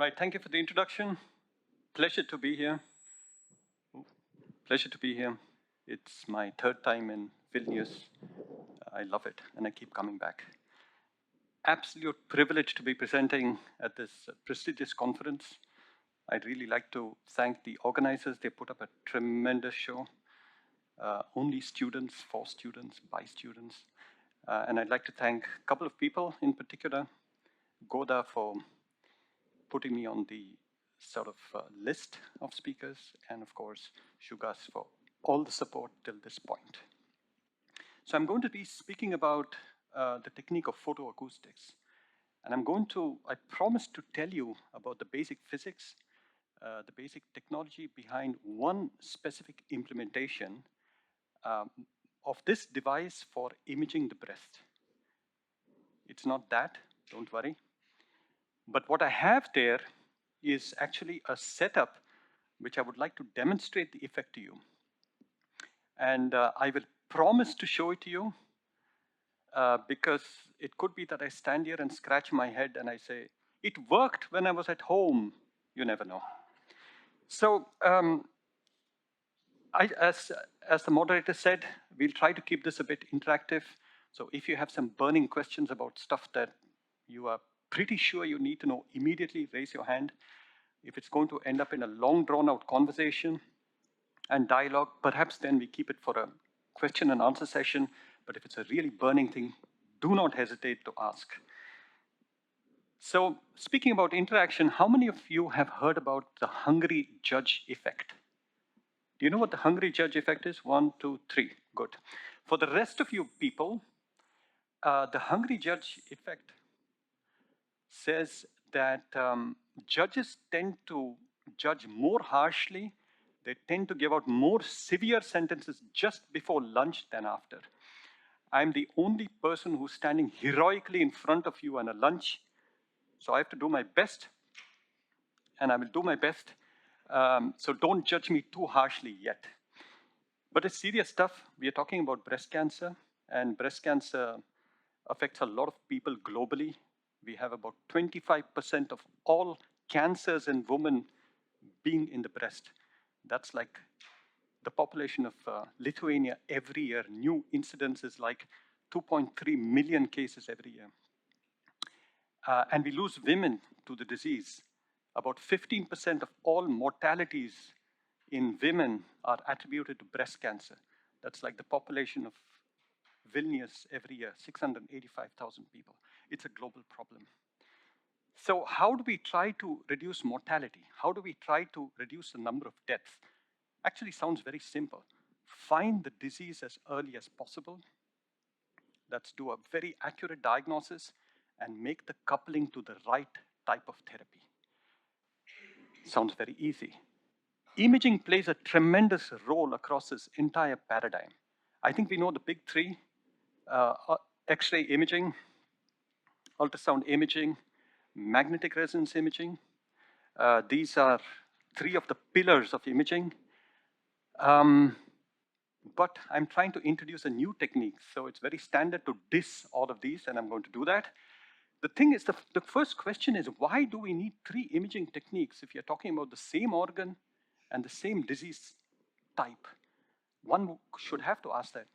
Right, thank you for the introduction. Pleasure to be here. Pleasure to be here. It's my third time in Vilnius. I love it, and I keep coming back. Absolute privilege to be presenting at this prestigious conference. I'd really like to thank the organizers. They put up a tremendous show. Only students, for students, by students. And I'd like to thank a couple of people in particular. Goda for putting me on the sort of list of speakers, and of course, Shugas for all the support till this point. So I'm going to be speaking about the technique of photoacoustics. And I promised to tell you about the basic physics, the basic technology behind one specific implementation of this device for imaging the breast. It's not that, don't worry. But what I have there is actually a setup which I would like to demonstrate the effect to you. And I will promise to show it to you because it could be that I stand here and scratch my head and I say, it worked when I was at home. You never know. So as the moderator said, we'll try to keep this a bit interactive. So if you have some burning questions about stuff that you are pretty sure you need to know immediately, raise your hand. If it's going to end up in a long drawn out conversation and dialogue, perhaps then we keep it for a question and answer session. But if it's a really burning thing, do not hesitate to ask. So speaking about interaction, how many of you have heard about the hungry judge effect? Do you know what the hungry judge effect is? 1, 2, 3, good. For the rest of you people, the hungry judge effect says that judges tend to judge more harshly. They tend to give out more severe sentences just before lunch than after. I'm the only person who's standing heroically in front of you on a lunch, so I have to do my best, and I will do my best. So don't judge me too harshly yet. But it's serious stuff. We are talking about breast cancer, and breast cancer affects a lot of people globally. We have about 25% of all cancers in women being in the breast. That's like the population of Lithuania every year. New incidence is like 2.3 million cases every year. And we lose women to the disease. About 15% of all mortalities in women are attributed to breast cancer. That's like the population of Vilnius every year, 685,000 people. It's a global problem. So how do we try to reduce mortality? How do we try to reduce the number of deaths? Actually sounds very simple. Find the disease as early as possible. Let's do a very accurate diagnosis and make the coupling to the right type of therapy. Sounds very easy. Imaging plays a tremendous role across this entire paradigm. I think we know the big three: X-ray imaging, ultrasound imaging, magnetic resonance imaging. These are three of the pillars of imaging. But I'm trying to introduce a new technique, so it's very standard to diss all of these, and I'm going to do that. The thing is, the first question is, why do we need three imaging techniques if you're talking about the same organ and the same disease type? One should have to ask that.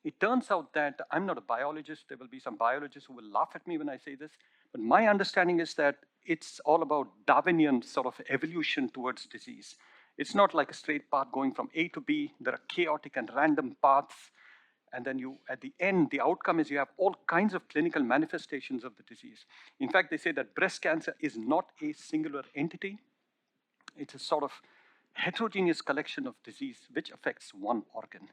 It turns out that I'm not a biologist. There will be some biologists who will laugh at me when I say this. But my understanding is that it's all about Darwinian sort of evolution towards disease. It's not like a straight path going from A to B. There are chaotic and random paths. And then at the end, the outcome is you have all kinds of clinical manifestations of the disease. In fact, they say that breast cancer is not a singular entity. It's a sort of heterogeneous collection of disease which affects one organ.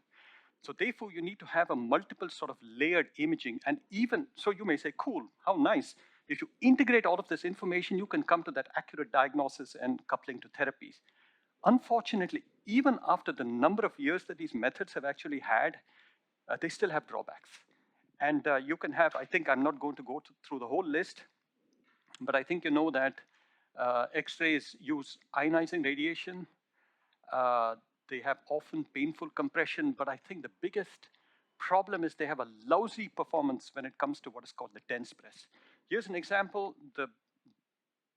So therefore, you need to have a multiple sort of layered imaging. And even, so you may say, cool, how nice. If you integrate all of this information, you can come to that accurate diagnosis and coupling to therapies. Unfortunately, even after the number of years that these methods have actually had, they still have drawbacks. And you can have, I think I'm not going to go through the whole list, but I think you know that X-rays use ionizing radiation. They have often painful compression, but I think the biggest problem is they have a lousy performance when it comes to what is called the dense breast. Here's an example. The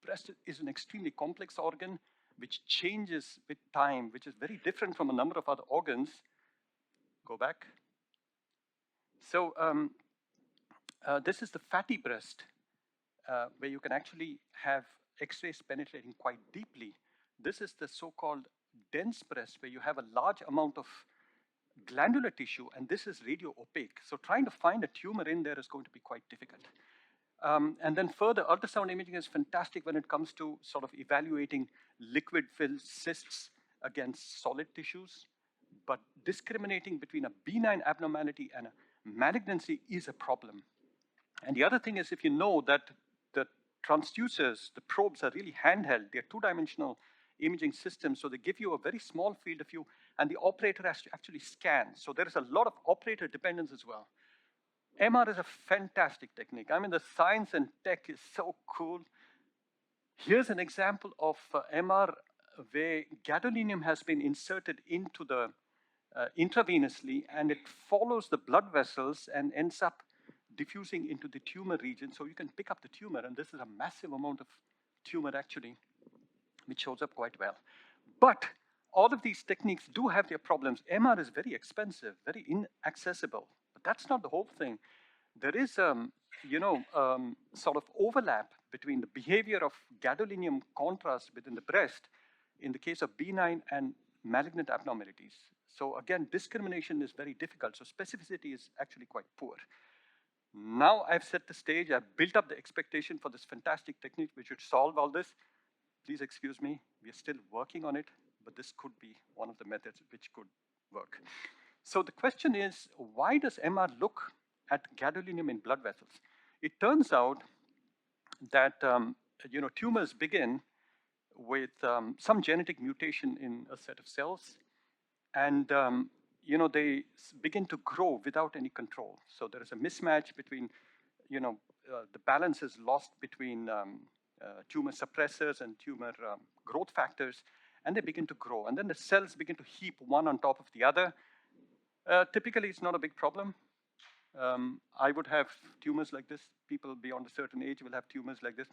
breast is an extremely complex organ which changes with time, which is very different from a number of other organs. Go back. So this is the fatty breast, where you can actually have X-rays penetrating quite deeply. This is the so-called dense breast, where you have a large amount of glandular tissue, and this is radio opaque. So trying to find a tumor in there is going to be quite difficult. And then further, ultrasound imaging is fantastic when it comes to sort of evaluating liquid-filled cysts against solid tissues. But discriminating between a benign abnormality and a malignancy is a problem. And the other thing is, if you know that the transducers, the probes are really handheld, they're two-dimensional imaging systems, so they give you a very small field of view, and the operator has to actually scan. So there is a lot of operator dependence as well. MR is a fantastic technique. I mean, the science and tech is so cool. Here's an example of MR where gadolinium has been inserted into the intravenously, and it follows the blood vessels and ends up diffusing into the tumor region. So you can pick up the tumor, and this is a massive amount of tumor actually, which shows up quite well. But all of these techniques do have their problems. MR is very expensive, very inaccessible, but that's not the whole thing. There is, sort of overlap between the behavior of gadolinium contrast within the breast in the case of benign and malignant abnormalities. So again, discrimination is very difficult. So specificity is actually quite poor. Now I've set the stage, I've built up the expectation for this fantastic technique which should solve all this. Please excuse me, we are still working on it, but this could be one of the methods which could work. So the question is, why does MR look at gadolinium in blood vessels? It turns out that tumors begin with some genetic mutation in a set of cells, and they begin to grow without any control. So there is a mismatch between, the balance is lost between tumor suppressors and tumor growth factors, and they begin to grow. And then the cells begin to heap one on top of the other. Typically, it's not a big problem. I would have tumors like this. People beyond a certain age will have tumors like this.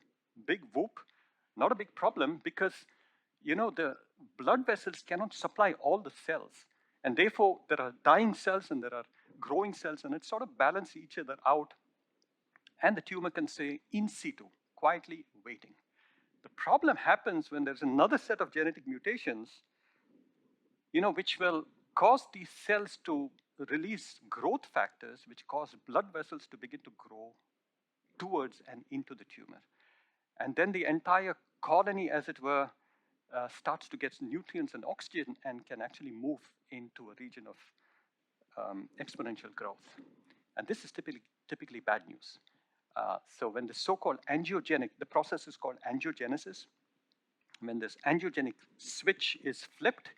Big whoop, not a big problem, because the blood vessels cannot supply all the cells. And therefore, there are dying cells and there are growing cells, and it sort of balance each other out. And the tumor can stay in situ, quietly waiting. The problem happens when there's another set of genetic mutations, which will cause these cells to release growth factors, which cause blood vessels to begin to grow towards and into the tumor. And then the entire colony, as it were, starts to get nutrients and oxygen and can actually move into a region of exponential growth. And this is typically bad news. So when the so-called angiogenic, the process is called angiogenesis. When this angiogenic switch is flipped,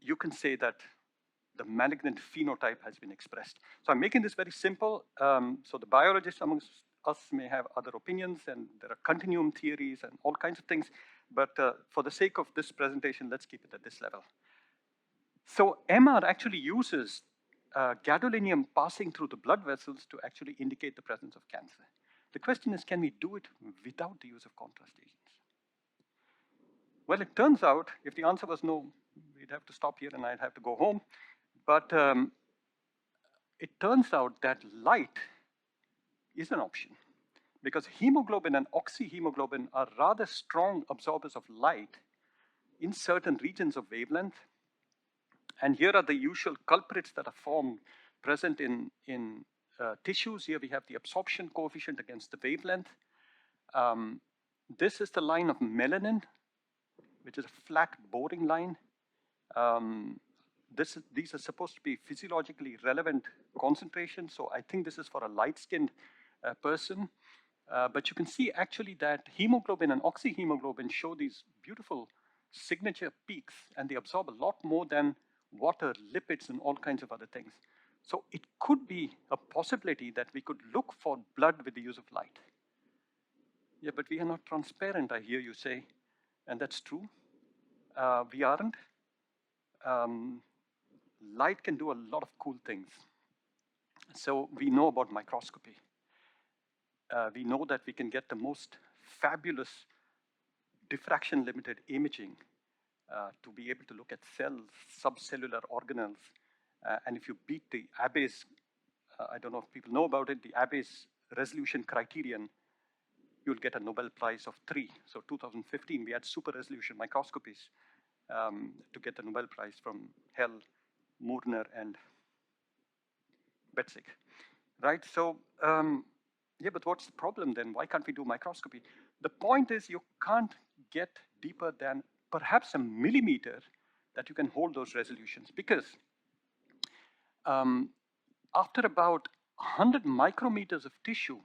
you can say that the malignant phenotype has been expressed. So I'm making this very simple. So the biologists amongst us may have other opinions, and there are continuum theories and all kinds of things. But for the sake of this presentation, let's keep it at this level. So MR actually uses gadolinium passing through the blood vessels to actually indicate the presence of cancer. The question is, can we do it without the use of contrast agents? Well, it turns out, if the answer was no, we'd have to stop here and I'd have to go home. But it turns out that light is an option, because hemoglobin and oxyhemoglobin are rather strong absorbers of light in certain regions of wavelength. And here are the usual culprits that are present in tissues. Here we have the absorption coefficient against the wavelength. This is the line of melanin, which is a flat boring line. These are supposed to be physiologically relevant concentrations, so I think this is for a light-skinned person. But you can see actually that hemoglobin and oxyhemoglobin show these beautiful signature peaks, and they absorb a lot more than water, lipids, and all kinds of other things. So it could be a possibility that we could look for blood with the use of light. Yeah, but we are not transparent, I hear you say, and that's true. We aren't. Light can do a lot of cool things. So we know about microscopy. We know that we can get the most fabulous diffraction-limited imaging to be able to look at cells, subcellular organelles. And if you beat the Abbe's, I don't know if people know about it, the Abbe's resolution criterion, you'll get a Nobel Prize of 3. So 2015, we had super resolution microscopies to get the Nobel Prize from Hell, Murner, and Betzig, right? So, yeah, but what's the problem then? Why can't we do microscopy? The point is you can't get deeper than perhaps a millimeter that you can hold those resolutions, because after about 100 micrometers of tissue,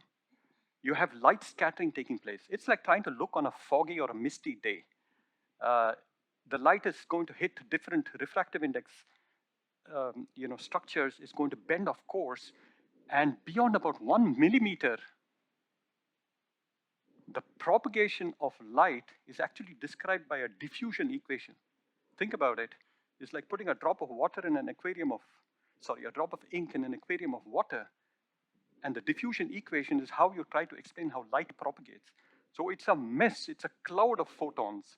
you have light scattering taking place. It's like trying to look on a foggy or a misty day. The light is going to hit different refractive index structures, is going to bend off course, and beyond about 1 millimeter, the propagation of light is actually described by a diffusion equation. Think about it. It's like putting a drop of water in an aquarium of, sorry, a drop of ink in an aquarium of water, and the diffusion equation is how you try to explain how light propagates. So it's a mess, it's a cloud of photons.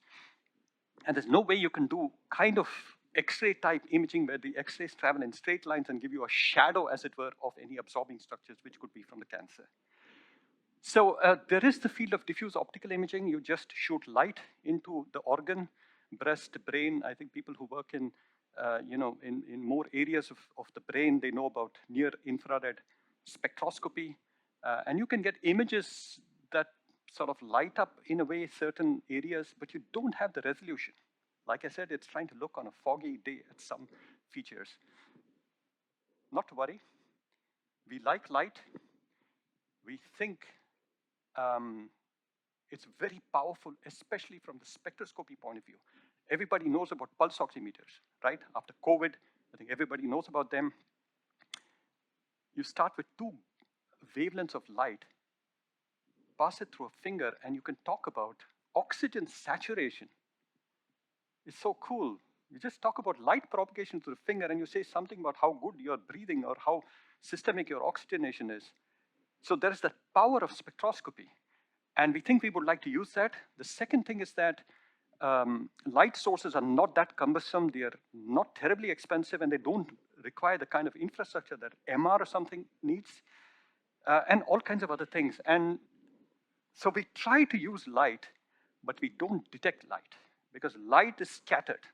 And there's no way you can do kind of X-ray type imaging where the X-rays travel in straight lines and give you a shadow, as it were, of any absorbing structures, which could be from the cancer. So there is the field of diffuse optical imaging. You just shoot light into the organ, breast, brain. I think people who work in, in more areas of the brain, they know about near infrared spectroscopy. And you can get images that sort of light up in a way certain areas, but you don't have the resolution. Like I said, it's trying to look on a foggy day at some features. Not to worry. We like light. We think it's very powerful, especially from the spectroscopy point of view. Everybody knows about pulse oximeters, right? After COVID, I think everybody knows about them. You start with 2 wavelengths of light, pass it through a finger, and you can talk about oxygen saturation. It's so cool. You just talk about light propagation through the finger, and you say something about how good you're breathing or how systemic your oxygenation is. So there's that power of spectroscopy. And we think we would like to use that. The second thing is that light sources are not that cumbersome. They are not terribly expensive, and they don't require the kind of infrastructure that MR or something needs, and all kinds of other things. And so we try to use light, but we don't detect light, because light is scattered.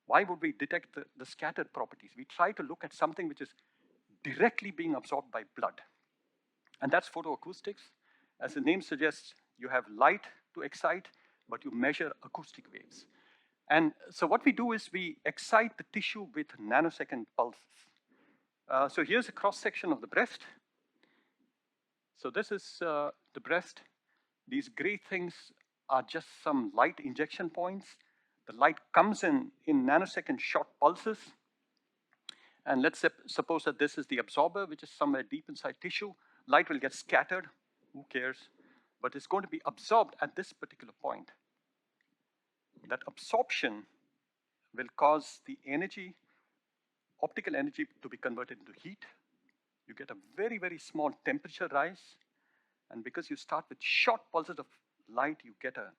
Why would we detect the scattered properties? We try to look at something which is directly being absorbed by blood. And that's photoacoustics. As the name suggests, you have light to excite, but you measure acoustic waves. And so what we do is we excite the tissue with nanosecond pulses. So here's a cross-section of the breast. So this is the breast. These gray things are just some light injection points. The light comes in nanosecond short pulses. And let's suppose that this is the absorber, which is somewhere deep inside tissue. Light will get scattered, who cares? But it's going to be absorbed at this particular point. That absorption will cause the energy, optical energy, to be converted into heat. You get a very, very small temperature rise. And because you start with short pulses of light, you get a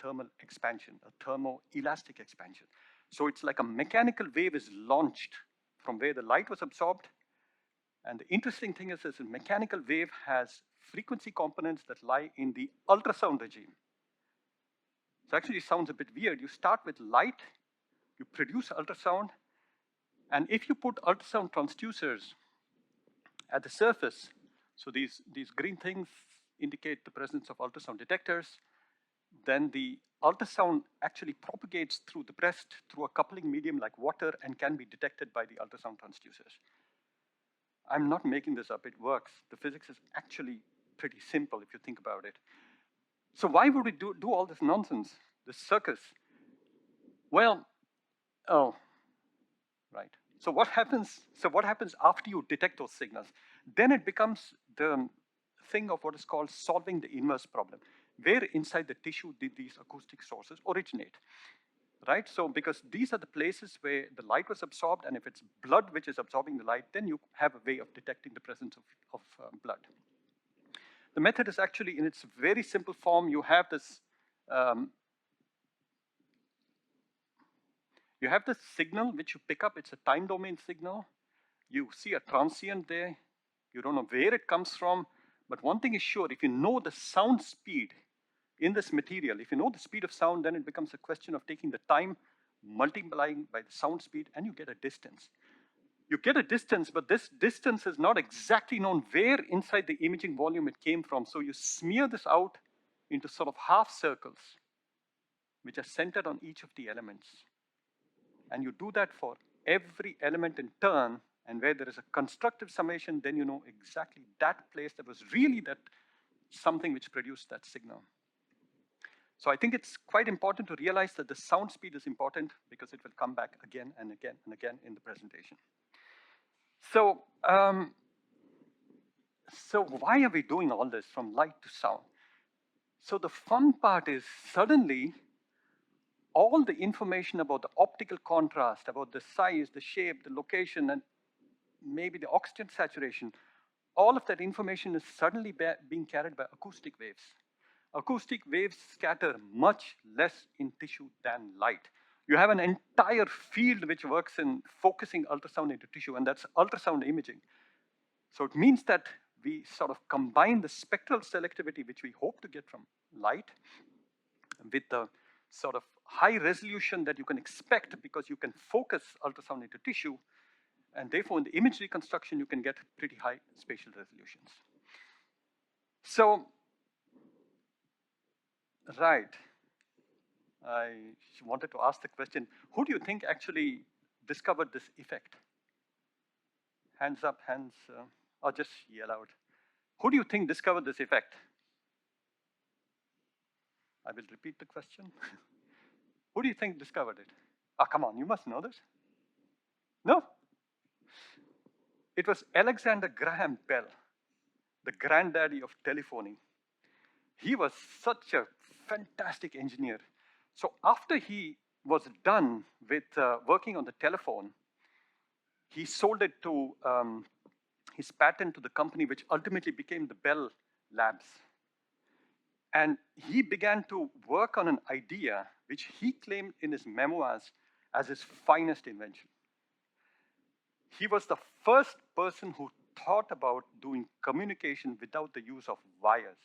thermal expansion, a thermoelastic expansion. So it's like a mechanical wave is launched from where the light was absorbed. And the interesting thing is this mechanical wave has frequency components that lie in the ultrasound regime. So actually it sounds a bit weird. You start with light, you produce ultrasound, and if you put ultrasound transducers at the surface, so these green things indicate the presence of ultrasound detectors, then the ultrasound actually propagates through the breast through a coupling medium like water and can be detected by the ultrasound transducers. I'm not making this up, it works. The physics is actually pretty simple if you think about it. So why would we do all this nonsense, this circus? Well, right. So what happens after you detect those signals? Then it becomes the thing of what is called solving the inverse problem. Where inside the tissue did these acoustic sources originate? Right, so because these are the places where the light was absorbed, and if it's blood which is absorbing the light, then you have a way of detecting the presence of blood. The method is actually in its very simple form. You have this signal which you pick up. It's a time domain signal. You see a transient there. You don't know where it comes from. But one thing is sure, if you know the sound speed in this material, if you know the speed of sound, then it becomes a question of taking the time, multiplying by the sound speed, and you get a distance. You get a distance, but this distance is not exactly known where inside the imaging volume it came from. So you smear this out into sort of half circles, which are centered on each of the elements. And you do that for every element in turn, and where there is a constructive summation, then you know exactly that place that was really that something which produced that signal. So I think it's quite important to realize that the sound speed is important because it will come back again and again and again in the presentation. So, so why are we doing all this from light to sound? So the fun part is suddenly all the information about the optical contrast, about the size, the shape, the location, and maybe the oxygen saturation, all of that information is suddenly being carried by acoustic waves. Acoustic waves scatter much less in tissue than light. You have an entire field which works in focusing ultrasound into tissue, and that's ultrasound imaging. So it means that we sort of combine the spectral selectivity, which we hope to get from light, with the sort of high resolution that you can expect because you can focus ultrasound into tissue, and therefore in the image reconstruction, you can get pretty high spatial resolutions. So, right, I wanted to ask the question, who do you think actually discovered this effect? Hands up, hands, or just yell out. Who do you think discovered this effect? I will repeat the question. Who do you think discovered it? Ah, come on, you must know this. No? It was Alexander Graham Bell, the granddaddy of telephony. He was such a fantastic engineer. So after he was done with working on the telephone, he sold it to his patent to the company which ultimately became the Bell Labs. And he began to work on an idea which he claimed in his memoirs as his finest invention. He was the first person who thought about doing communication without the use of wires.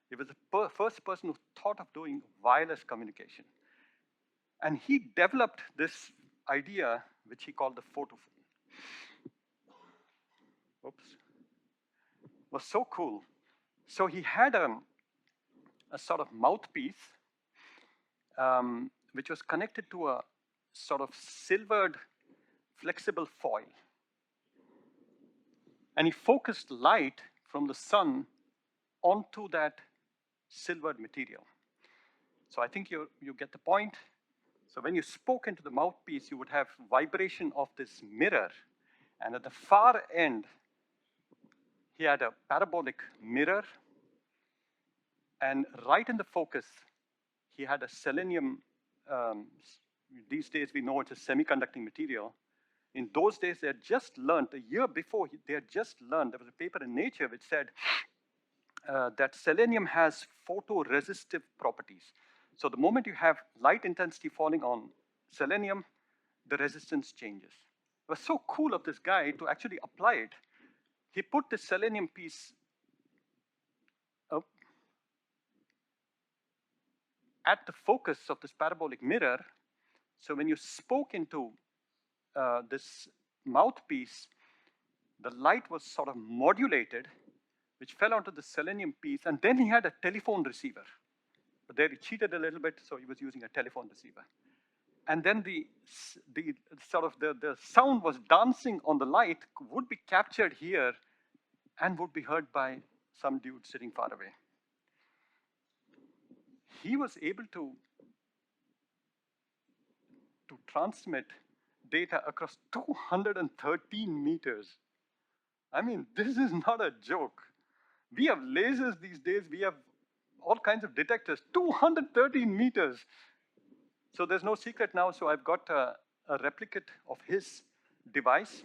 He was the first person who thought of doing wireless communication. And he developed this idea, which he called the photophone. Oops. It was so cool. So he had a sort of mouthpiece, which was connected to a sort of silvered flexible foil. And he focused light from the sun onto that silvered material. So I think you get the point. So when you spoke into the mouthpiece, you would have vibration of this mirror. And at the far end, he had a parabolic mirror. And right in the focus, he had a selenium. These days, we know it's a semiconducting material. In those days, they had just learned, a year before, they had just learned, there was a paper in Nature which said that selenium has photoresistive properties. So the moment you have light intensity falling on selenium, the resistance changes. It was so cool of this guy to actually apply it. He put the selenium piece at the focus of this parabolic mirror. So when you spoke into this mouthpiece, the light was sort of modulated, which fell onto the selenium piece, and then he had a telephone receiver. But there he cheated a little bit, so he was using a telephone receiver. And then the sound was dancing on the light, would be captured here, and would be heard by some dude sitting far away. He was able to transmit data across 213 meters. I mean, this is not a joke. We have lasers these days, we have all kinds of detectors, 213 meters. So there's no secret now, so I've got a replicate of his device.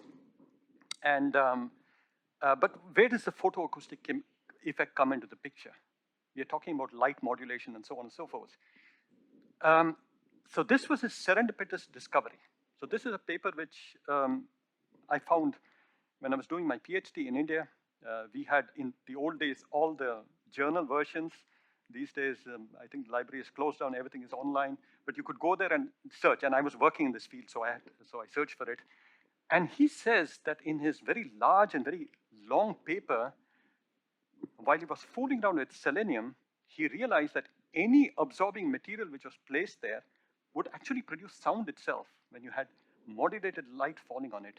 And, but where does the photoacoustic effect come into the picture. We are talking about light modulation and so on and so forth. So this was a serendipitous discovery. So this is a paper which I found when I was doing my PhD in India. We had, in the old days, all the journal versions. These days, I think the library is closed down, everything is online, but you could go there and search, and I was working in this field, so I searched for it. And he says that in his very large and very long paper, while he was fooling around with selenium, he realized that any absorbing material which was placed there would actually produce sound itself when you had modulated light falling on it.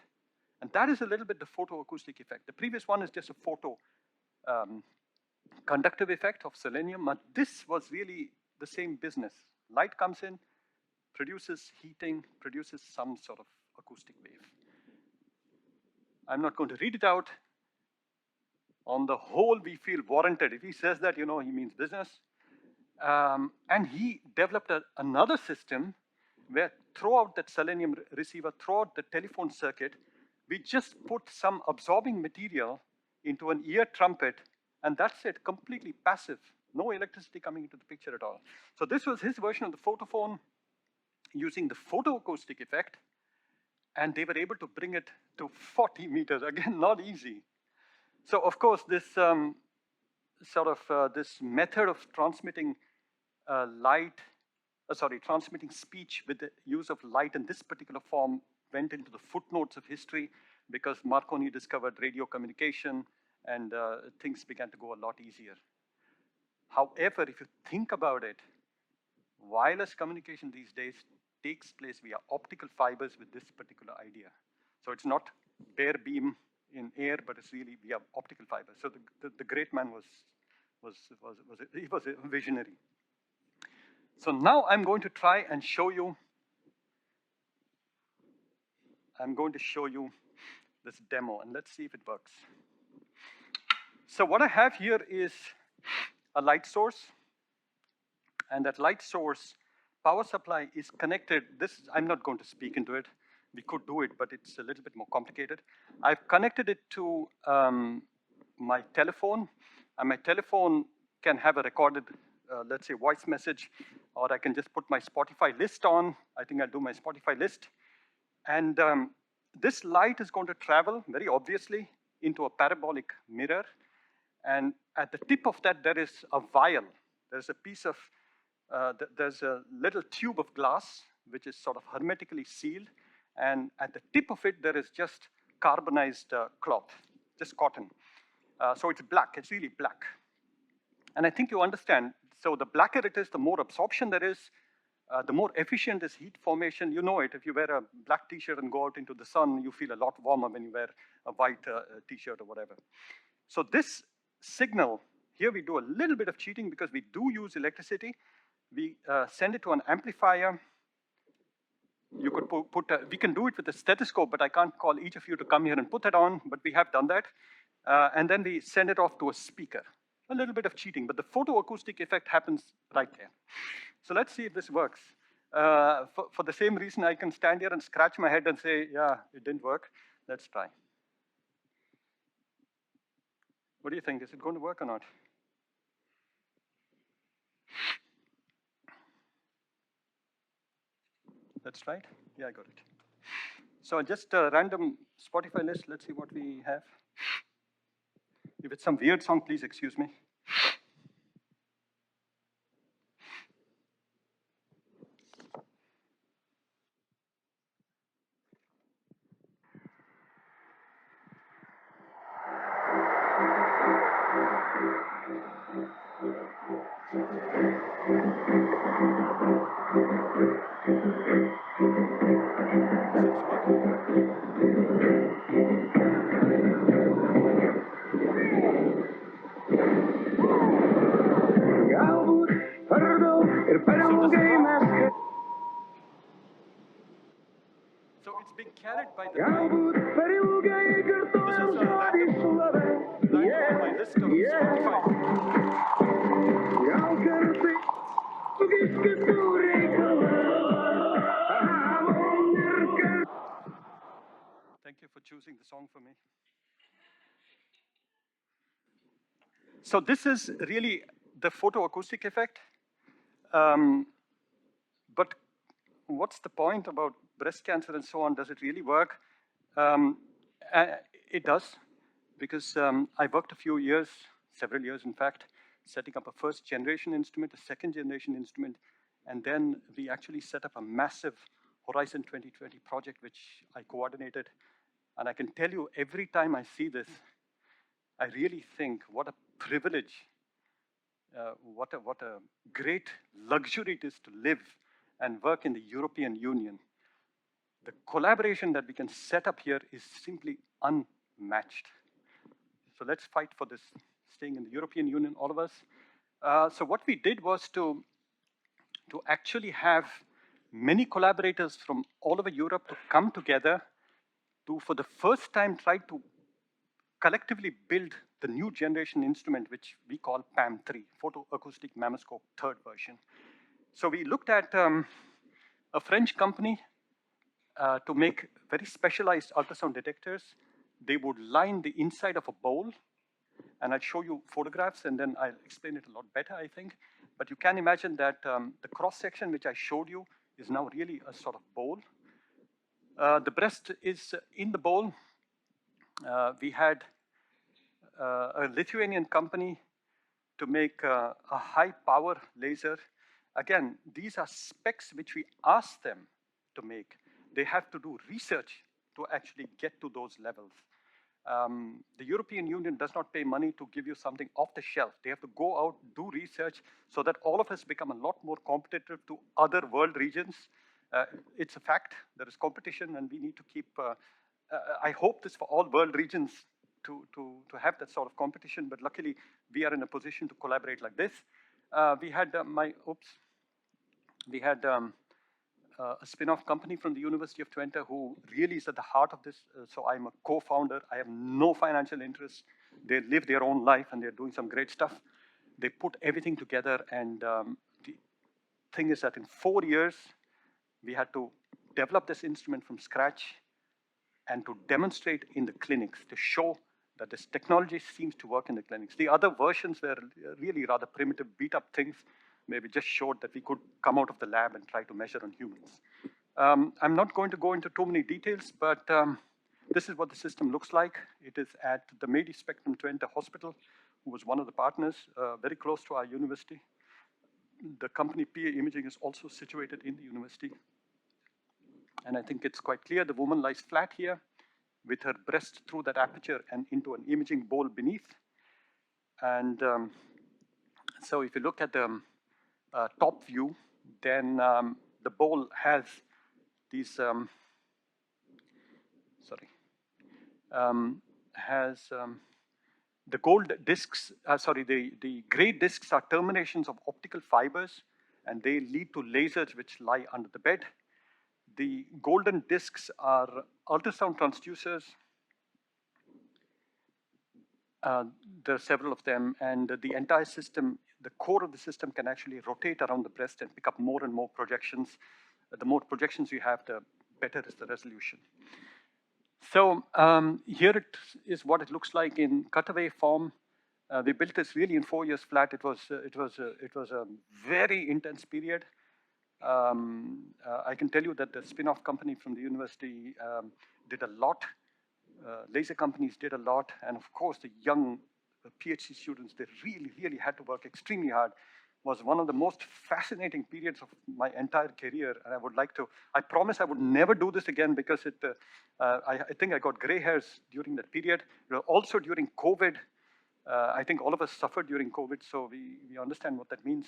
And that is a little bit the photoacoustic effect. The previous one is just a photo conductive effect of selenium, but this was really the same business. Light comes in, produces heating, produces some sort of acoustic wave. I'm not going to read it out. On the whole, we feel warranted. If he says that, you know, he means business. And he developed another system where throughout that selenium receiver, throughout the telephone circuit, we just put some absorbing material into an ear trumpet, and that's it, completely passive. No electricity coming into the picture at all. So this was his version of the photophone using the photoacoustic effect, and they were able to bring it to 40 meters. Again, not easy. So of course, this this method of transmitting transmitting speech with the use of light in this particular form went into the footnotes of history because Marconi discovered radio communication and things began to go a lot easier. However, if you think about it, wireless communication these days takes place via optical fibers with this particular idea. So it's not bare beam in air, but it's really via optical fibers. So the great man was a visionary. So now I'm going to try and show you. I'm going to show you this demo, and let's see if it works. So what I have here is a light source, and that light source power supply is connected. I'm not going to speak into it. We could do it, but it's a little bit more complicated. I've connected it to my telephone, and my telephone can have a recorded, let's say, voice message, or I can just put my Spotify list on. I think I'll do my Spotify list. And this light is going to travel, very obviously, into a parabolic mirror. And at the tip of that, there is a vial. There's a piece of, there's a little tube of glass, which is sort of hermetically sealed. And at the tip of it, there is just carbonized cloth, just cotton. So it's black, it's really black. And I think you understand, so the blacker it is, the more absorption there is, the more efficient is heat formation. You know it, if you wear a black t-shirt and go out into the sun, you feel a lot warmer when you wear a white t-shirt or whatever. So this signal, here we do a little bit of cheating because we do use electricity. We send it to an amplifier. You could we can do it with a stethoscope, but I can't call each of you to come here and put that on, but we have done that. And then we send it off to a speaker. A little bit of cheating, but the photoacoustic effect happens right there. So let's see if this works. For the same reason, I can stand here and scratch my head and say, yeah, it didn't work. Let's try. What do you think? Is it going to work or not? That's right. Yeah, I got it. So just a random Spotify list. Let's see what we have. If it's some weird song, please excuse me. So it's being carried by the brain. This is a random on my list of Spotify. Thank you for choosing the song for me. So this is really the photoacoustic effect. But what's the point about breast cancer and so on? Does it really work? Um, it does, because I worked a few years, several years in fact, setting up a first generation instrument, a second generation instrument, and then we actually set up a massive Horizon 2020 project, which I coordinated. And I can tell you, every time I see this, I really think what a privilege, what a great luxury it is to live and work in the European Union. The collaboration that we can set up here is simply unmatched. So let's fight for this, staying in the European Union, all of us. So what we did was to actually have many collaborators from all over Europe to come together to, for the first time, try to collectively build the new generation instrument, which we call PAM3, Photoacoustic Mammoscope, third version. So we looked at a French company to make very specialized ultrasound detectors. They would line the inside of a bowl, and I'll show you photographs, and then I'll explain it a lot better, I think. But you can imagine that the cross-section which I showed you is now really a sort of bowl. The breast is in the bowl. We had a Lithuanian company to make a high-power laser. Again, these are specs which we asked them to make. They have to do research to actually get to those levels. The European Union does not pay money to give you something off the shelf. They have to go out, do research, so that all of us become a lot more competitive to other world regions. It's a fact, there is competition, and we need to keep, I hope this for all world regions to have that sort of competition, but luckily we are in a position to collaborate like this. We had a spin-off company from the University of Twente who really is at the heart of this. So I'm a co-founder. I have no financial interest. They live their own life and they're doing some great stuff. They put everything together, and the thing is that in 4 years, we had to develop this instrument from scratch and to demonstrate in the clinics to show that this technology seems to work in the clinics. The other versions were really rather primitive, beat-up things, where we just showed that we could come out of the lab and try to measure on humans. I'm not going to go into too many details, but this is what the system looks like. It is at the Medi Spectrum Twente Hospital, who was one of the partners, very close to our university. The company PA Imaging is also situated in the university. And I think it's quite clear the woman lies flat here with her breast through that aperture and into an imaging bowl beneath. And so if you look at the top view, then the bowl has these, the gold discs, the gray discs are terminations of optical fibers, and they lead to lasers which lie under the bed. The golden discs are ultrasound transducers. There are several of them, and the entire system, the core of the system can actually rotate around the breast and pick up more and more projections. The more projections you have, the better is the resolution. So here it is what it looks like in cutaway form. We built this really in 4 years flat. It was a very intense period. I can tell you that the spin-off company from the university did a lot. Laser companies did a lot, and of course the young PhD students, they really had to work extremely hard. It was one of the most fascinating periods of my entire career, and I would like to, I promise I would never do this again, because I think I got gray hairs during that period. Also during COVID, I think all of us suffered during COVID, so we understand what that means.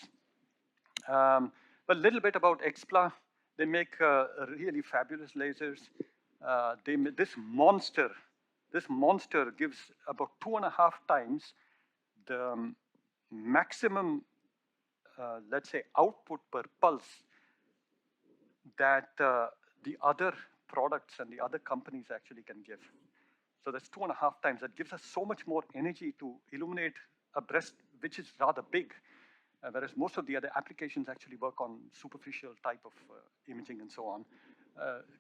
But a little bit about XPLA. They make really fabulous lasers. This monster gives about 2.5 times the maximum, let's say, output per pulse that the other products and the other companies actually can give. So that's 2.5 times. That gives us so much more energy to illuminate a breast which is rather big, whereas most of the other applications actually work on superficial type of imaging and so on.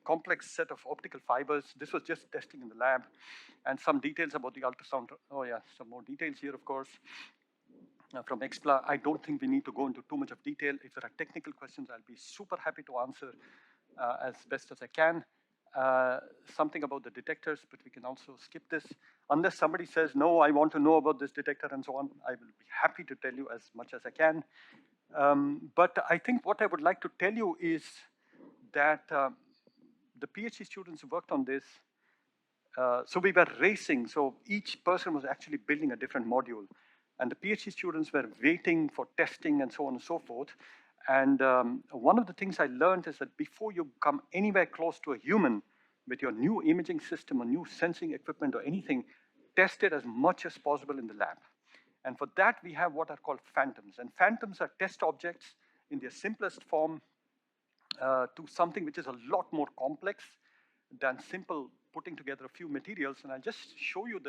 Complex set of optical fibers. This was just testing in the lab. And some details about the ultrasound. Oh yeah, some more details here, of course. from EXPLA. I don't think we need to go into too much of detail. If there are technical questions, I'll be super happy to answer as best as I can. Something about the detectors, but we can also skip this. Unless somebody says, no, I want to know about this detector and so on, I will be happy to tell you as much as I can. But I think what I would like to tell you is that the PhD students who worked on this, so we were racing, so each person was actually building a different module. And the PhD students were waiting for testing and so on and so forth. And one of the things I learned is that before you come anywhere close to a human with your new imaging system or new sensing equipment or anything, test it as much as possible in the lab. And for that, we have what are called phantoms. And phantoms are test objects in their simplest form to something which is a lot more complex than simple putting together a few materials. And I'll just show you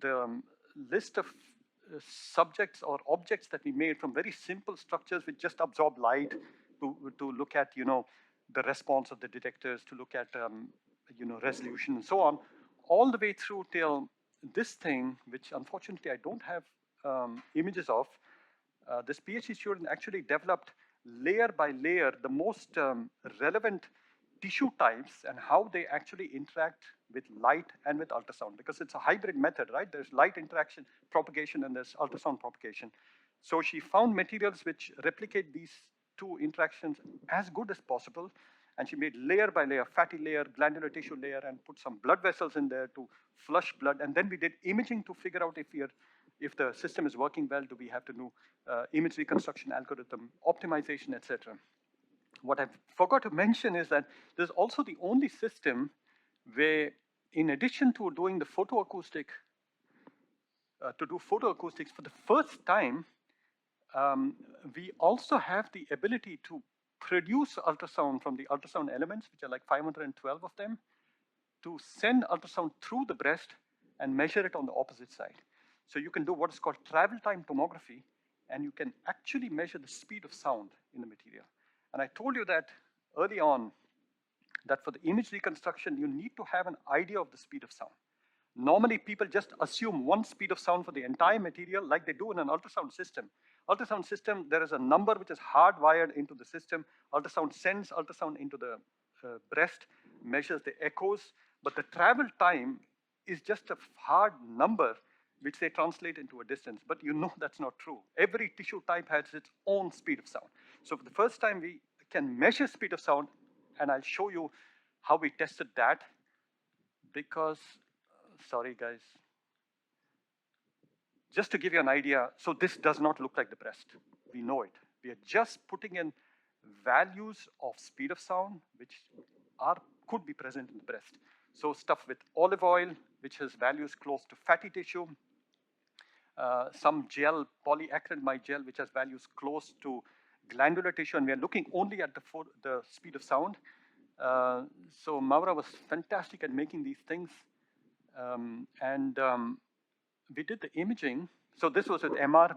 the list of subjects or objects that we made from very simple structures which just absorb light to look at, you know, the response of the detectors, to look at, you know, resolution and so on, all the way through till this thing, which unfortunately I don't have images of. This PhD student actually developed layer by layer the most relevant tissue types and how they actually interact with light and with ultrasound, because it's a hybrid method, right? There's light interaction propagation and there's ultrasound propagation. So she found materials which replicate these two interactions as good as possible, and she made layer by layer, fatty layer, glandular tissue layer, and put some blood vessels in there to flush blood. And then we did imaging to figure out if the system is working well, do we have to do image reconstruction algorithm, optimization, etc. What I forgot to mention is that there's also the only system where, in addition to doing the photoacoustic, to do photoacoustics for the first time, we also have the ability to produce ultrasound from the ultrasound elements, which are like 512 of them, to send ultrasound through the breast and measure it on the opposite side. So you can do what is called travel time tomography, and you can actually measure the speed of sound in the material. And I told you that early on, that for the image reconstruction, you need to have an idea of the speed of sound. Normally, people just assume one speed of sound for the entire material like they do in an ultrasound system. Ultrasound system, there is a number which is hardwired into the system. Ultrasound sends ultrasound into the breast, measures the echoes, but the travel time is just a hard number which they translate into a distance. But you know that's not true. Every tissue type has its own speed of sound. So for the first time, we can measure speed of sound, and I'll show you how we tested that, because, sorry guys, just to give you an idea, so this does not look like the breast. We know it. We are just putting in values of speed of sound, which could be present in the breast. So stuff with olive oil, which has values close to fatty tissue, some gel, polyacrylamide gel, which has values close to glandular tissue, and we are looking only at the speed of sound. So Maura was fantastic at making these things. We did the imaging. So this was with MR.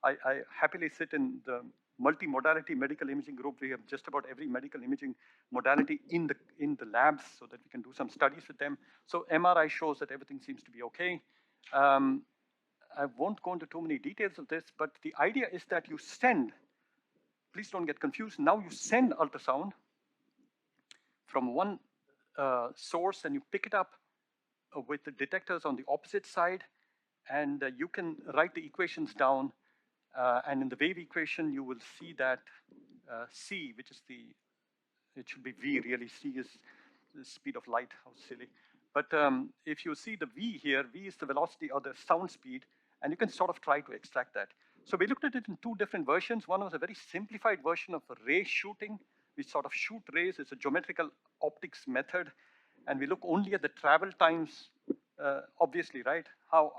I happily sit in the multi-modality medical imaging group. We have just about every medical imaging modality in the labs so that we can do some studies with them. So MRI shows that everything seems to be okay. I won't go into too many details of this, but the idea is that you send, please don't get confused, now you send ultrasound from one source and you pick it up with the detectors on the opposite side, and you can write the equations down, and in the wave equation you will see that C, which is it should be V really, C is the speed of light, how silly. But if you see the V here, V is the velocity or the sound speed, and you can sort of try to extract that. So we looked at it in two different versions. One was a very simplified version of ray shooting. We sort of shoot rays. It's a geometrical optics method. And we look only at the travel times, obviously, right? How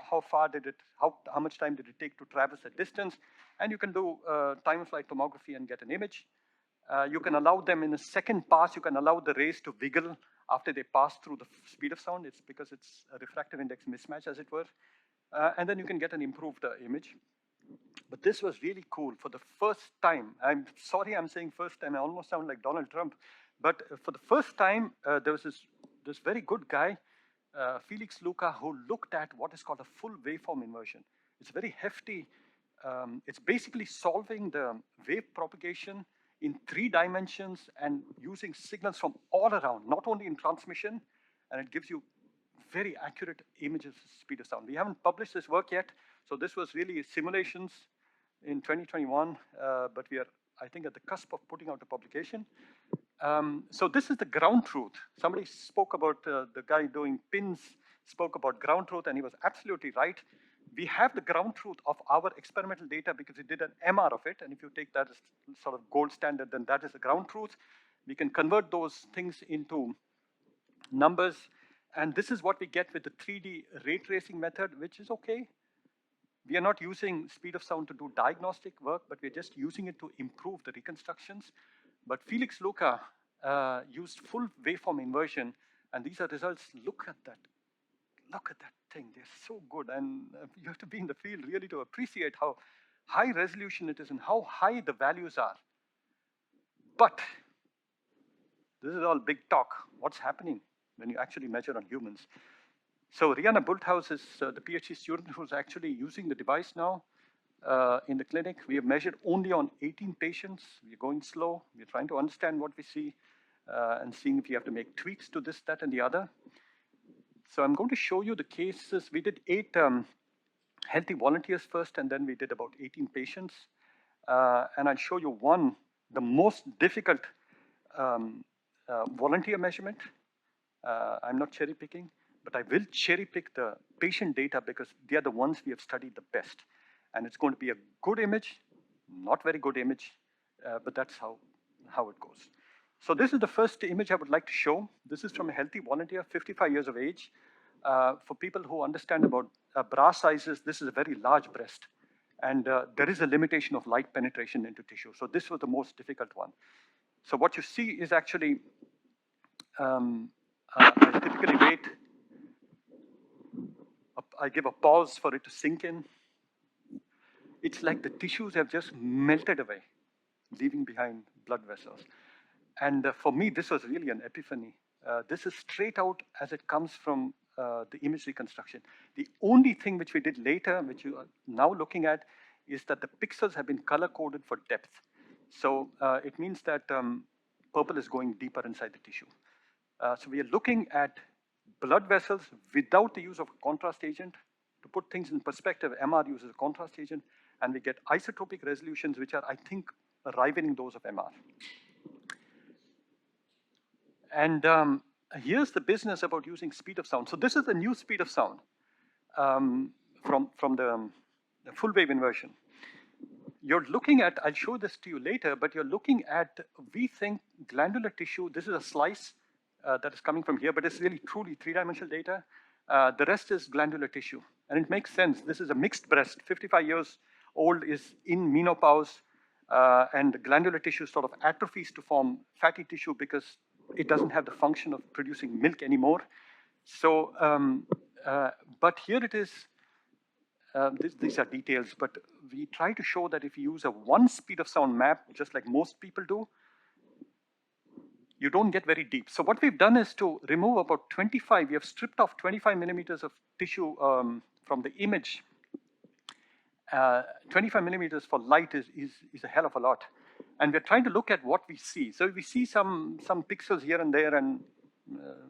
much time did it take to traverse a distance? And you can do time-of-flight tomography and get an image. You can allow them in a second pass, you can allow the rays to wiggle after they pass through the speed of sound. It's because it's a refractive index mismatch, as it were. And then you can get an improved image. But this was really cool. For the first time, I'm sorry I'm saying first time, I almost sound like Donald Trump. But for the first time, there was this very good guy, Felix Luca, who looked at what is called a full waveform inversion. It's a very hefty it's basically solving the wave propagation in 3 dimensions and using signals from all around, not only in transmission, and it gives you very accurate images of speed of sound. We haven't published this work yet, so this was really simulations in 2021, but we are, I think, at the cusp of putting out a publication. So this is the ground truth. Somebody spoke about, the guy doing pins spoke about ground truth, and he was absolutely right. We have the ground truth of our experimental data because we did an MR of it, and if you take that as sort of gold standard, then that is the ground truth. We can convert those things into numbers, and this is what we get with the 3D ray tracing method, which is okay. We are not using speed of sound to do diagnostic work, but we're just using it to improve the reconstructions. But Felix Luca used full waveform inversion, and these are results. Look at that. Look at that thing. They're so good, and you have to be in the field really to appreciate how high resolution it is and how high the values are. But this is all big talk. What's happening when you actually measure on humans? So Rihanna Bulthaus is the PhD student who's actually using the device now in the clinic. We have measured only on 18 patients. We're going slow. We're trying to understand what we see and seeing if we have to make tweaks to this, that, and the other. So I'm going to show you the cases. We did 8 healthy volunteers first, and then we did about 18 patients. And I'll show you one, the most difficult volunteer measurement. I'm not cherry picking, but I will cherry pick the patient data because they are the ones we have studied the best. And it's going to be a good image, not very good image, but that's how it goes. So this is the first image I would like to show. This is from a healthy volunteer, 55 years of age. For people who understand about bra sizes, this is a very large breast. And there is a limitation of light penetration into tissue. So this was the most difficult one. So what you see is actually, I typically wait. I give a pause for it to sink in. It's like the tissues have just melted away, leaving behind blood vessels. And for me, this was really an epiphany. This is straight out as it comes from the image reconstruction. The only thing which we did later, which you are now looking at, is that the pixels have been color-coded for depth. So it means that purple is going deeper inside the tissue. So we are looking at blood vessels without the use of a contrast agent. To put things in perspective, MR uses a contrast agent, and we get isotopic resolutions, which are, I think, rivaling those of MR. And here's the business about using speed of sound. So this is the new speed of sound from the full wave inversion. You're looking at, I'll show this to you later, but you're looking at, we think, glandular tissue. This is a slice that is coming from here, but it's really truly 3-dimensional data. The rest is glandular tissue. And it makes sense. This is a mixed breast. 55 years old is in menopause, and the glandular tissue sort of atrophies to form fatty tissue because it doesn't have the function of producing milk anymore. So, but here it is. These are details, but we try to show that if you use a 1 speed of sound map, just like most people do, you don't get very deep. So what we've done is to remove about 25, we have stripped off 25 millimeters of tissue from the image. 25 millimeters for light is a hell of a lot. And we're trying to look at what we see. So we see some pixels here and there, and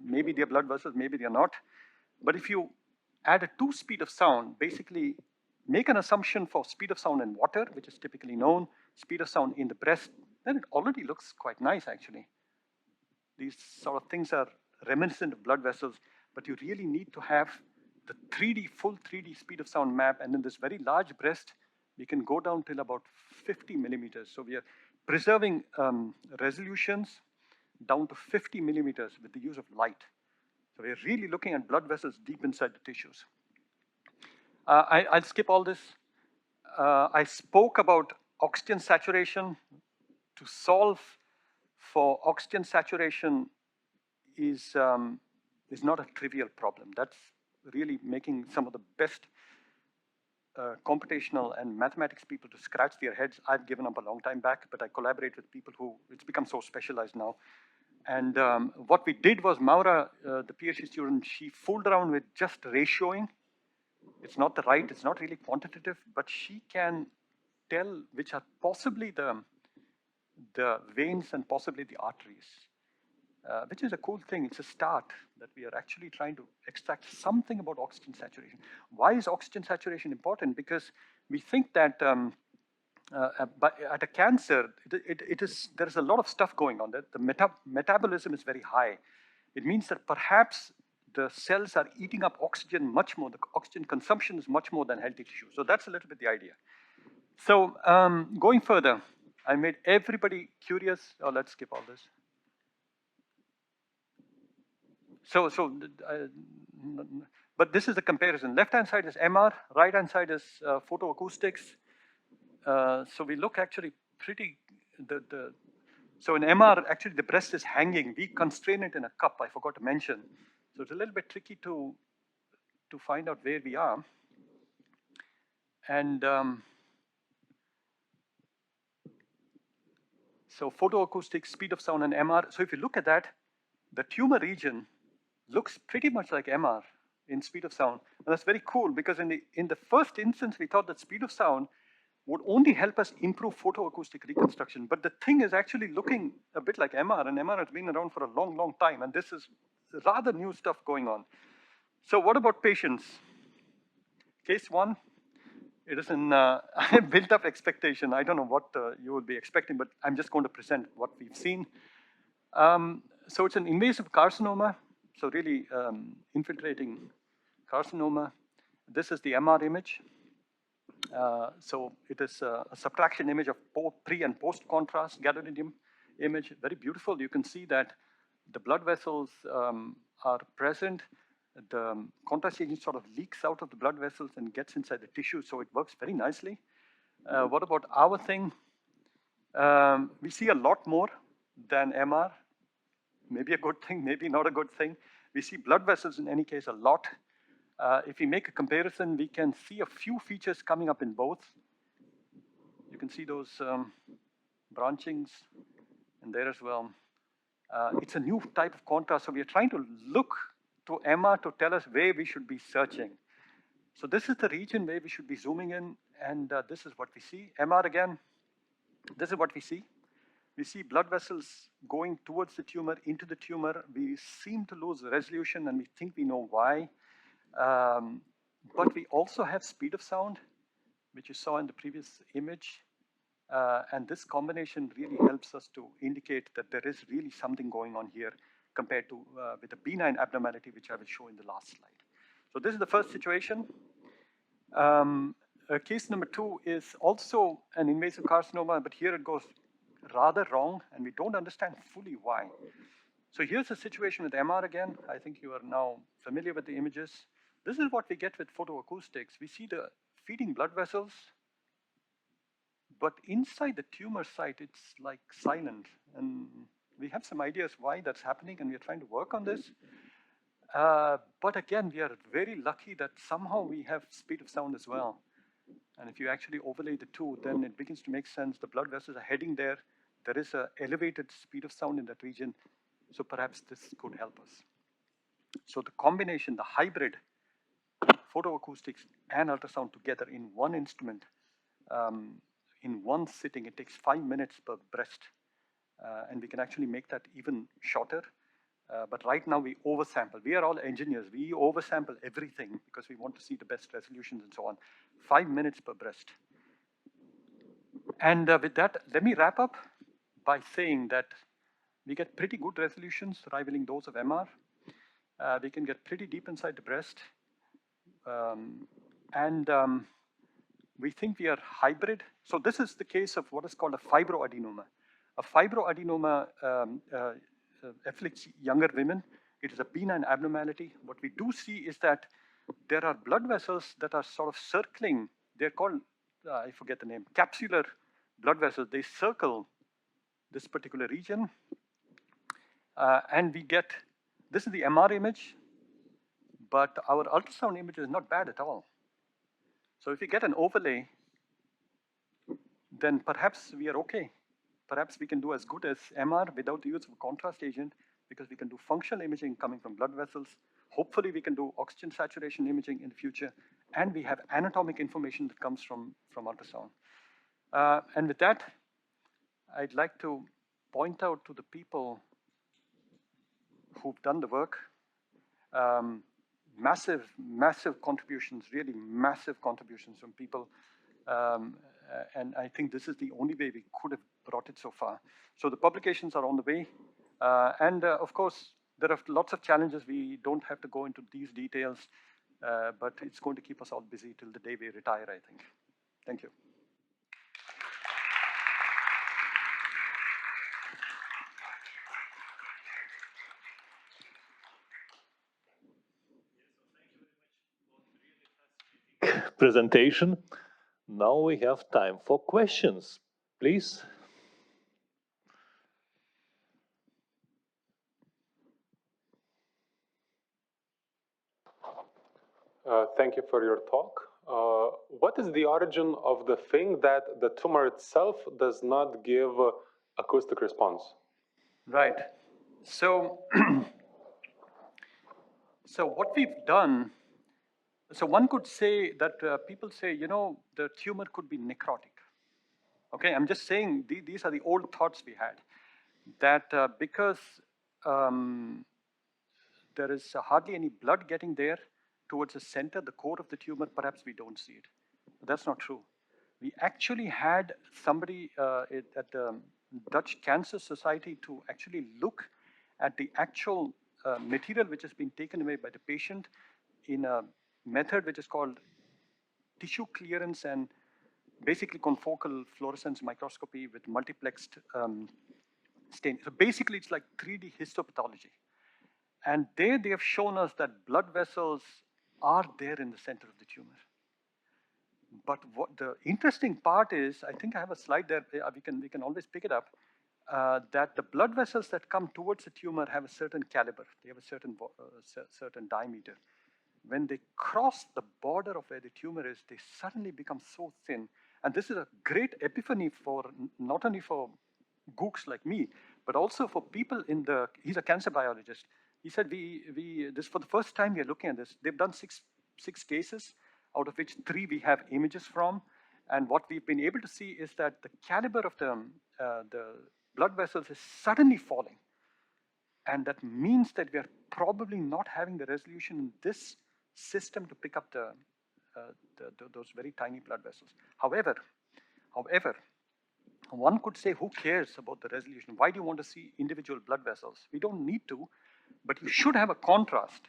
maybe they're blood vessels, maybe they're not. But if you add a 2 speed of sound, basically make an assumption for speed of sound in water, which is typically known, speed of sound in the breast, then it already looks quite nice, actually. These sort of things are reminiscent of blood vessels, but you really need to have the 3D, full 3D speed of sound map, and in this very large breast, we can go down till about 50 millimeters. So we are preserving resolutions down to 50 millimeters with the use of light. So we're really looking at blood vessels deep inside the tissues. I'll skip all this. I spoke about oxygen saturation. To solve for oxygen saturation is not a trivial problem. That's really making some of the best computational and mathematics people to scratch their heads. I've given up a long time back, but I collaborate with people who, it's become so specialized now. And what we did was Maura, the PhD student, she fooled around with just ratioing. It's not the right, it's not really quantitative, but she can tell which are possibly the veins and possibly the arteries, which is a cool thing. It's a start that we are actually trying to extract something about oxygen saturation. Why is oxygen saturation important? Because we think that but at a cancer, there's a lot of stuff going on. The metabolism is very high. It means that perhaps the cells are eating up oxygen much more. The oxygen consumption is much more than healthy tissue. So that's a little bit the idea. So going further, I made everybody curious. Oh, let's skip all this. But this is the comparison. Left-hand side is MR, right-hand side is photoacoustics. So we look actually pretty, so in MR, actually the breast is hanging. We constrain it in a cup, I forgot to mention. So it's a little bit tricky to find out where we are. And so photoacoustic, speed of sound, and MR. So if you look at that, the tumor region looks pretty much like MR in speed of sound. And that's very cool because in the first instance, we thought that speed of sound would only help us improve photoacoustic reconstruction. But the thing is actually looking a bit like MR, and MR has been around for a long, long time, and this is rather new stuff going on. So what about patients? Case one, it is in built up expectation. I don't know what you would be expecting, but I'm just going to present what we've seen. So it's an invasive carcinoma, so really infiltrating carcinoma. This is the MR image. So it is a subtraction image of pre and post contrast gadolinium image, very beautiful. You can see that the blood vessels are present. The contrast agent sort of leaks out of the blood vessels and gets inside the tissue, so it works very nicely. What about our thing? We see a lot more than MR. Maybe a good thing, maybe not a good thing. We see blood vessels in any case a lot. If we make a comparison, we can see a few features coming up in both. You can see those branchings in there as well. It's a new type of contrast, so we are trying to look to MR to tell us where we should be searching. So this is the region where we should be zooming in, and this is what we see. MR again, this is what we see. We see blood vessels going towards the tumor, into the tumor. We seem to lose resolution, and we think we know why. But we also have speed of sound, which you saw in the previous image. And this combination really helps us to indicate that there is really something going on here compared to with the benign abnormality, which I will show in the last slide. So this is the first situation. Case number 2 is also an invasive carcinoma, but here it goes rather wrong, and we don't understand fully why. So here's the situation with MR again. I think you are now familiar with the images. This is what we get with photoacoustics. We see the feeding blood vessels, but inside the tumor site, it's like silent. And we have some ideas why that's happening, and we're trying to work on this. But again, we are very lucky that somehow we have speed of sound as well. And if you actually overlay the two, then it begins to make sense. The blood vessels are heading there. There is an elevated speed of sound in that region. So perhaps this could help us. So the combination, the hybrid photoacoustics and ultrasound together in one instrument, in one sitting, it takes 5 minutes per breast. And we can actually make that even shorter. But right now we oversample. We are all engineers. We oversample everything because we want to see the best resolutions and so on. 5 minutes per breast. And with that, let me wrap up by saying that we get pretty good resolutions, rivaling those of MR. We can get pretty deep inside the breast. We think we are hybrid. So this is the case of what is called a fibroadenoma. A fibroadenoma afflicts younger women. It is a benign abnormality. What we do see is that there are blood vessels that are sort of circling. They're called, I forget the name, capsular blood vessels. They circle this particular region. And we get, this is the MR image, but our ultrasound image is not bad at all. So if we get an overlay, then perhaps we are okay. Perhaps we can do as good as MR without the use of a contrast agent, because we can do functional imaging coming from blood vessels. Hopefully we can do oxygen saturation imaging in the future, and we have anatomic information that comes from ultrasound. And with that, I'd like to point out to the people who've done the work. Massive, massive contributions, really massive contributions from people. And I think this is the only way we could have brought it so far. So the publications are on the way. And of course, there are lots of challenges. We don't have to go into these details, but it's going to keep us all busy till the day we retire, I think. Thank you. Presentation. Now we have time for questions, please. Thank you for your talk. What is the origin of the thing that the tumor itself does not give acoustic response? Right. So, so what we've done, so one could say that people say, you know, the tumor could be necrotic. Okay, I'm just saying these are the old thoughts we had, that because there is hardly any blood getting there towards the center, the core of the tumor, perhaps we don't see it. But that's not true. We actually had somebody at the Dutch Cancer Society to actually look at the actual material which has been taken away by the patient in a method which is called tissue clearance and basically confocal fluorescence microscopy with multiplexed stain. So basically it's like 3D histopathology. And there they have shown us that blood vessels are there in the center of the tumor. But what the interesting part is, I think I have a slide there, we can always pick it up, that the blood vessels that come towards the tumor have a certain caliber, they have a certain diameter. When they cross the border of where the tumor is, they suddenly become so thin. And this is a great epiphany for, not only for gooks like me, but also for people in the, he's a cancer biologist. He said, this for the first time we are looking at this. They've done six cases, out of which 3 we have images from. And what we've been able to see is that the caliber of the blood vessels is suddenly falling. And that means that we are probably not having the resolution in this system to pick up those very tiny blood vessels. However, one could say, who cares about the resolution? Why do you want to see individual blood vessels? We don't need to, but you should have a contrast.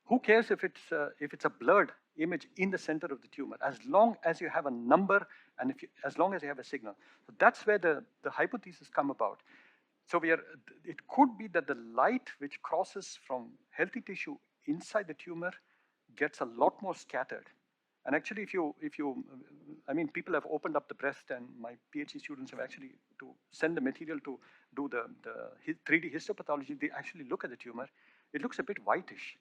Who cares if it's a blurred image in the center of the tumor, as long as you have a number and as long as you have a signal. So that's where the hypothesis come about. So it could be that the light which crosses from healthy tissue inside the tumor gets a lot more scattered. And actually, I mean, people have opened up the breast, and my PhD students have actually to send the material to do the 3D histopathology. They actually look at the tumor. It looks a bit whitish.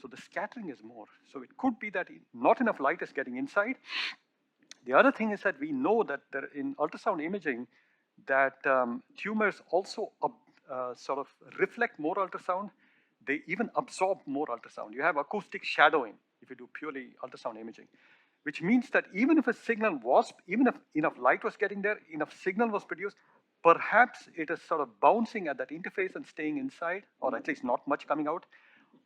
So the scattering is more. So it could be that not enough light is getting inside. The other thing is that we know that in ultrasound imaging, that tumors also sort of reflect more ultrasound. They even absorb more ultrasound. You have acoustic shadowing if you do purely ultrasound imaging, which means that even if a signal was, even if enough light was getting there, enough signal was produced, perhaps it is sort of bouncing at that interface and staying inside, or at least not much coming out,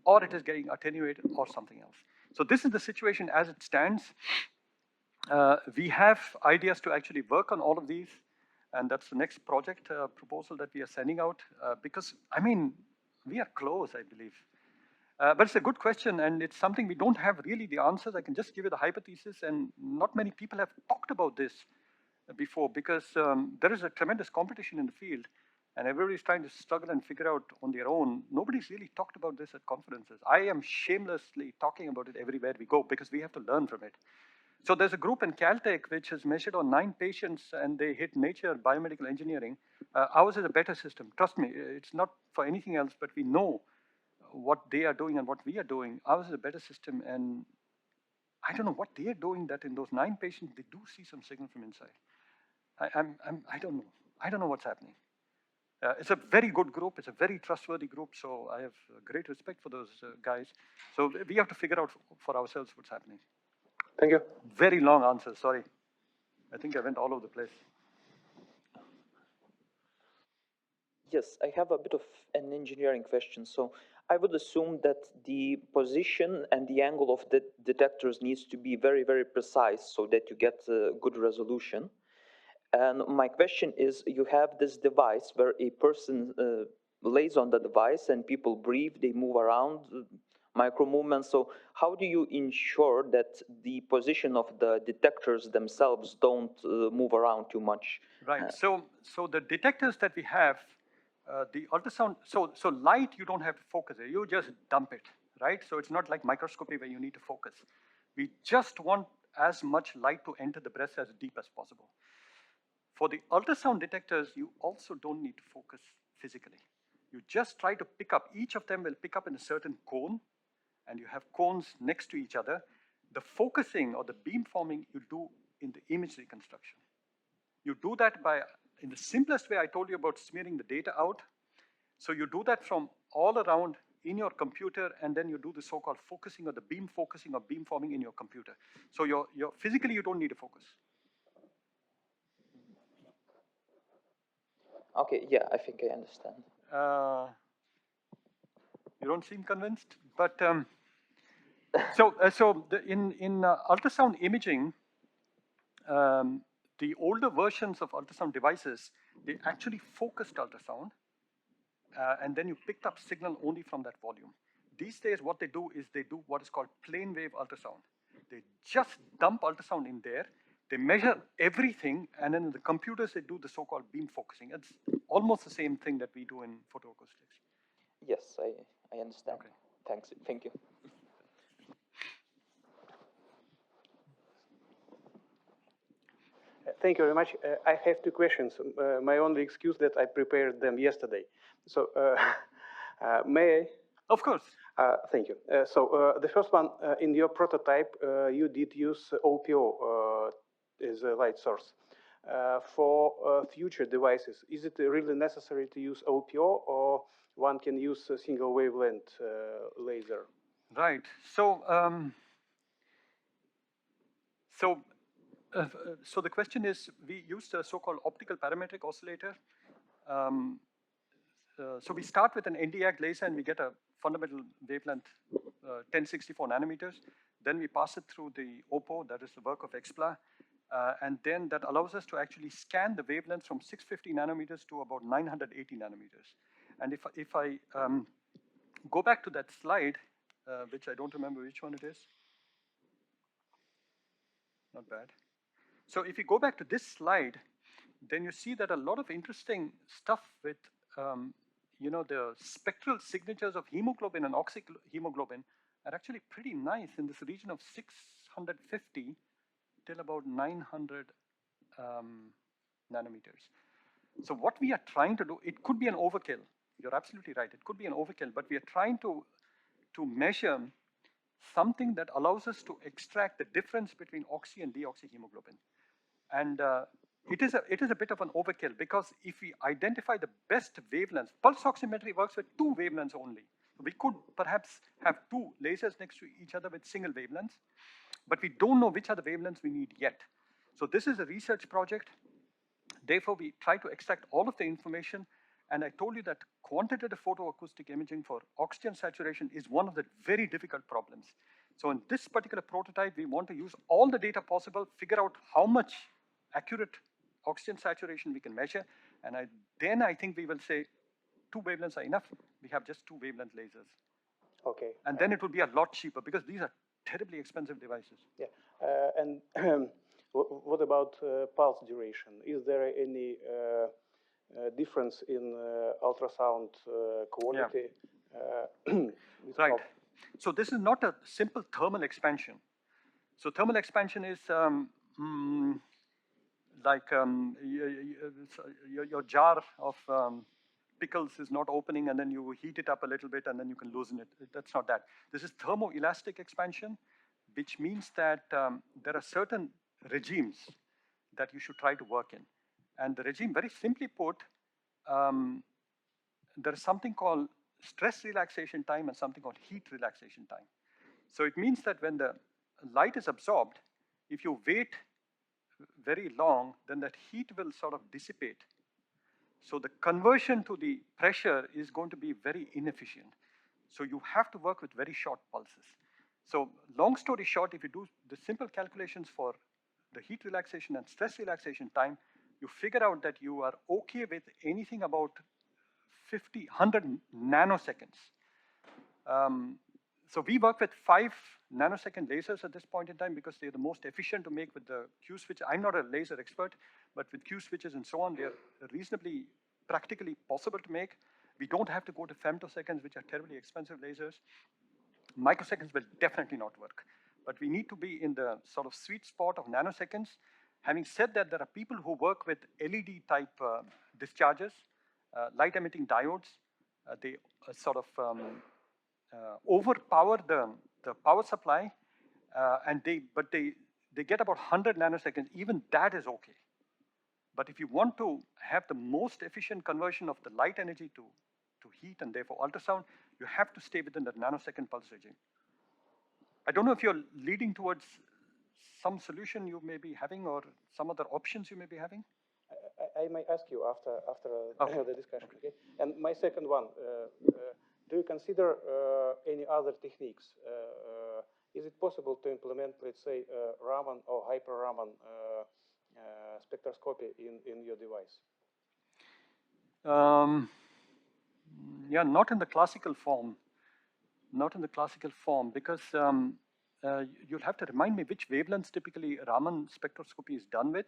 or it is getting attenuated or something else. So this is the situation as it stands. We have ideas to actually work on all of these, and that's the next project proposal that we are sending out, because, I mean, we are close, I believe. But it's a good question, and it's something we don't have really the answers. I can just give you the hypothesis, and not many people have talked about this before, because there is a tremendous competition in the field, and everybody's trying to struggle and figure out on their own. Nobody's really talked about this at conferences. I am shamelessly talking about it everywhere we go, because we have to learn from it. So there's a group in Caltech which has measured on 9 patients, and they hit Nature Biomedical Engineering. Ours is a better system. Trust me, it's not for anything else, but we know what they are doing and what we are doing. Ours is a better system, and I don't know what they are doing that in those 9 patients, they do see some signal from inside. I don't know. I don't know what's happening. It's a very good group. It's a very trustworthy group, so I have great respect for those guys. So we have to figure out for ourselves what's happening. Thank you. Very long answer, sorry. I think I went all over the place. Yes, I have a bit of an engineering question. So I would assume that the position and the angle of the detectors needs to be very, very precise so that you get good resolution. And my question is, you have this device where a person lays on the device and people breathe, they move around, micro movements. So how do you ensure that the position of the detectors themselves don't move around too much? Right. So the detectors that we have, the ultrasound. So light you don't have to focus it. You just dump it, right? So it's not like microscopy where you need to focus. We just want as much light to enter the breast as deep as possible. For the ultrasound detectors, you also don't need to focus physically. You just try to pick up. Each of them will pick up in a certain cone, and you have cones next to each other. The focusing or the beam forming you do in the image reconstruction. You do that by, in the simplest way I told you about smearing the data out. So you do that from all around in your computer, and then you do the so-called focusing or the beam focusing or beam forming in your computer. So you're physically you don't need to focus. Okay, yeah, I think I understand. You don't seem convinced, but so in ultrasound imaging, the older versions of ultrasound devices, they actually focused ultrasound, and then you picked up signal only from that volume. These days, what they do is they do what is called plane wave ultrasound. They just dump ultrasound in there. They measure everything, and then in the computers, they do the so-called beam focusing. It's almost the same thing that we do in photoacoustics. Yes, I understand. Okay. Thanks. Thank you. Thank you very much. I have two questions. My only excuse that I prepared them yesterday. So may I? Of course. Thank you. So the first one, in your prototype, you did use OPO as a light source. For future devices, is it really necessary to use OPO, or one can use a single wavelength laser? Right. So so the question is, we used a so-called optical parametric oscillator. So we start with an Nd:YAG laser and we get a fundamental wavelength, 1064 nanometers. Then we pass it through the OPO, that is the work of XPLA. And then that allows us to actually scan the wavelengths from 650 nanometers to about 980 nanometers. And if I go back to that slide, which I don't remember which one it is. Not bad. So if you go back to this slide, then you see that a lot of interesting stuff with, the spectral signatures of hemoglobin and oxyhemoglobin are actually pretty nice in this region of 650 till about 900 nanometers. So what we are trying to do, it could be an overkill. You're absolutely right. It could be an overkill, but we are trying to measure something that allows us to extract the difference between oxy and deoxyhemoglobin. And it is a bit of an overkill, because if we identify the best wavelengths, pulse oximetry works with two wavelengths only. We could perhaps have two lasers next to each other with single wavelengths, but we don't know which are the wavelengths we need yet. So this is a research project. Therefore, we try to extract all of the information. And I told you that quantitative photoacoustic imaging for oxygen saturation is one of the very difficult problems. So in this particular prototype, we want to use all the data possible, figure out how much accurate oxygen saturation we can measure. And then I think we will say 2 wavelengths are enough. We have just 2 wavelength lasers. Okay. And then it will be a lot cheaper, because these are terribly expensive devices. Yeah. And what about pulse duration? Is there any difference in ultrasound quality? Yeah. Right. So this is not a simple thermal expansion. So thermal expansion is like your jar of pickles is not opening, and then you heat it up a little bit and then you can loosen it. That's not that. This is thermoelastic expansion, which means that there are certain regimes that you should try to work in. And the regime, very simply put, there is something called stress relaxation time and something called heat relaxation time. So it means that when the light is absorbed, if you wait very long, then that heat will sort of dissipate. So the conversion to the pressure is going to be very inefficient. So you have to work with very short pulses. So long story short, if you do the simple calculations for the heat relaxation and stress relaxation time, you figure out that you are okay with anything about 50, 100 nanoseconds. So we work with 5 nanosecond lasers at this point in time because they're the most efficient to make with the Q switch. I'm not a laser expert, but with Q switches and so on, they're reasonably practically possible to make. We don't have to go to femtoseconds, which are terribly expensive lasers. Microseconds will definitely not work, but we need to be in the sort of sweet spot of nanoseconds. Having said that, there are people who work with LED type discharges, light emitting diodes. They sort of overpower the power supply, but they get about 100 nanoseconds. Even that is okay. But if you want to have the most efficient conversion of the light energy to heat and therefore ultrasound, you have to stay within the nanosecond pulse regime. I don't know if you're leading towards some solution you may be having or some other options you may be having. I may ask you after Okay. the discussion. Okay. And my second one, do you consider any other techniques? Is it possible to implement, let's say, Raman or hyper Raman spectroscopy in your device? Yeah, not in the classical form. Not in the classical form, because you'll have to remind me which wavelengths typically Raman spectroscopy is done with.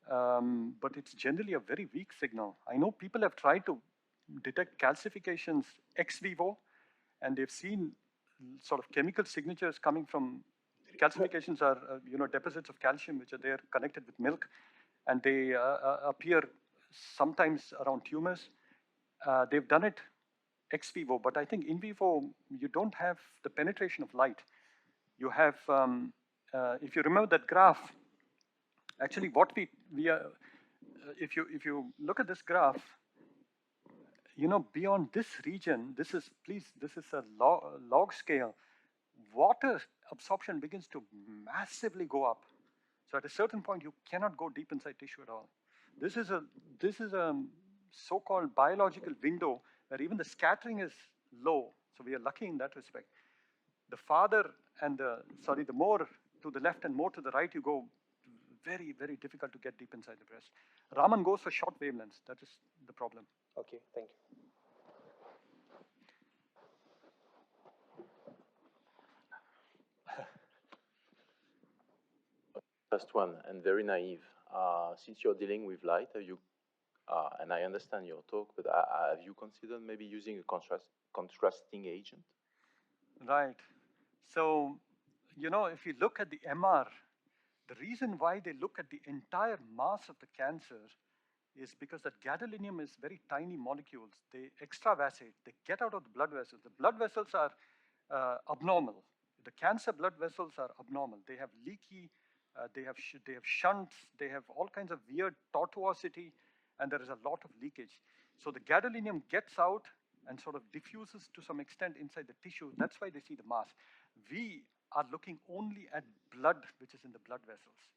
But it's generally a very weak signal. I know people have tried to detect calcifications ex vivo, and they've seen sort of chemical signatures coming from, calcifications are deposits of calcium which are there connected with milk, and they appear sometimes around tumors. They've done it ex vivo, but I think in vivo you don't have the penetration of light. You have, if you remember that graph, actually what we are, if you look at this graph, beyond this region, this is a log scale, water absorption begins to massively go up. So at a certain point, you cannot go deep inside tissue at all. This is a so-called biological window where even the scattering is low. So we are lucky in that respect. The farther and the more to the left and more to the right you go, very, very difficult to get deep inside the breast. Raman goes for short wavelengths. That is the problem. Okay, thank you. First one, and very naive. Since you're dealing with light, have you, and I understand your talk, but have you considered maybe using a contrasting agent? Right. So, if you look at the MR, the reason why they look at the entire mass of the cancer is because that gadolinium is very tiny molecules. They extravasate. They get out of the blood vessels. The blood vessels are abnormal. The cancer blood vessels are abnormal. They have leaky. They have shunts. They have all kinds of weird tortuosity, and there is a lot of leakage. So the gadolinium gets out and sort of diffuses to some extent inside the tissue. That's why they see the mass. We are looking only at blood, which is in the blood vessels.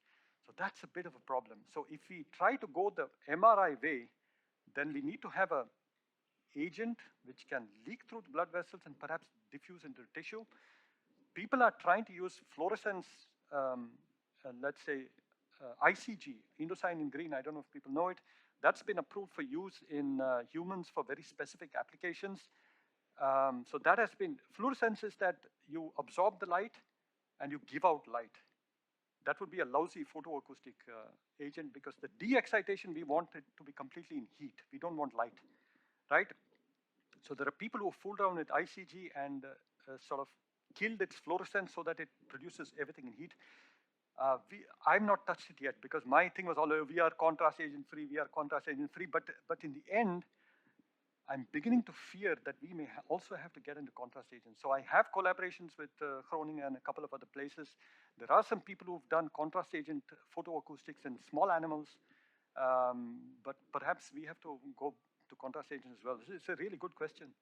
So that's a bit of a problem. So if we try to go the MRI way, then we need to have an agent which can leak through the blood vessels and perhaps diffuse into the tissue. People are trying to use fluorescence, let's say ICG, indocyanine green, I don't know if people know it. That's been approved for use in humans for very specific applications. So that has been, fluorescence is that you absorb the light and you give out light. That would be a lousy photoacoustic agent because the de-excitation, we want it to be completely in heat. We don't want light, right? So there are people who fooled around with ICG and sort of killed its fluorescence so that it produces everything in heat. I've not touched it yet because my thing was all we are contrast agent free, but in the end, I'm beginning to fear that we may also have to get into contrast agents. So I have collaborations with Groningen and a couple of other places. There are some people who've done contrast agent photoacoustics in small animals, but perhaps we have to go to contrast agents as well. It's a really good question.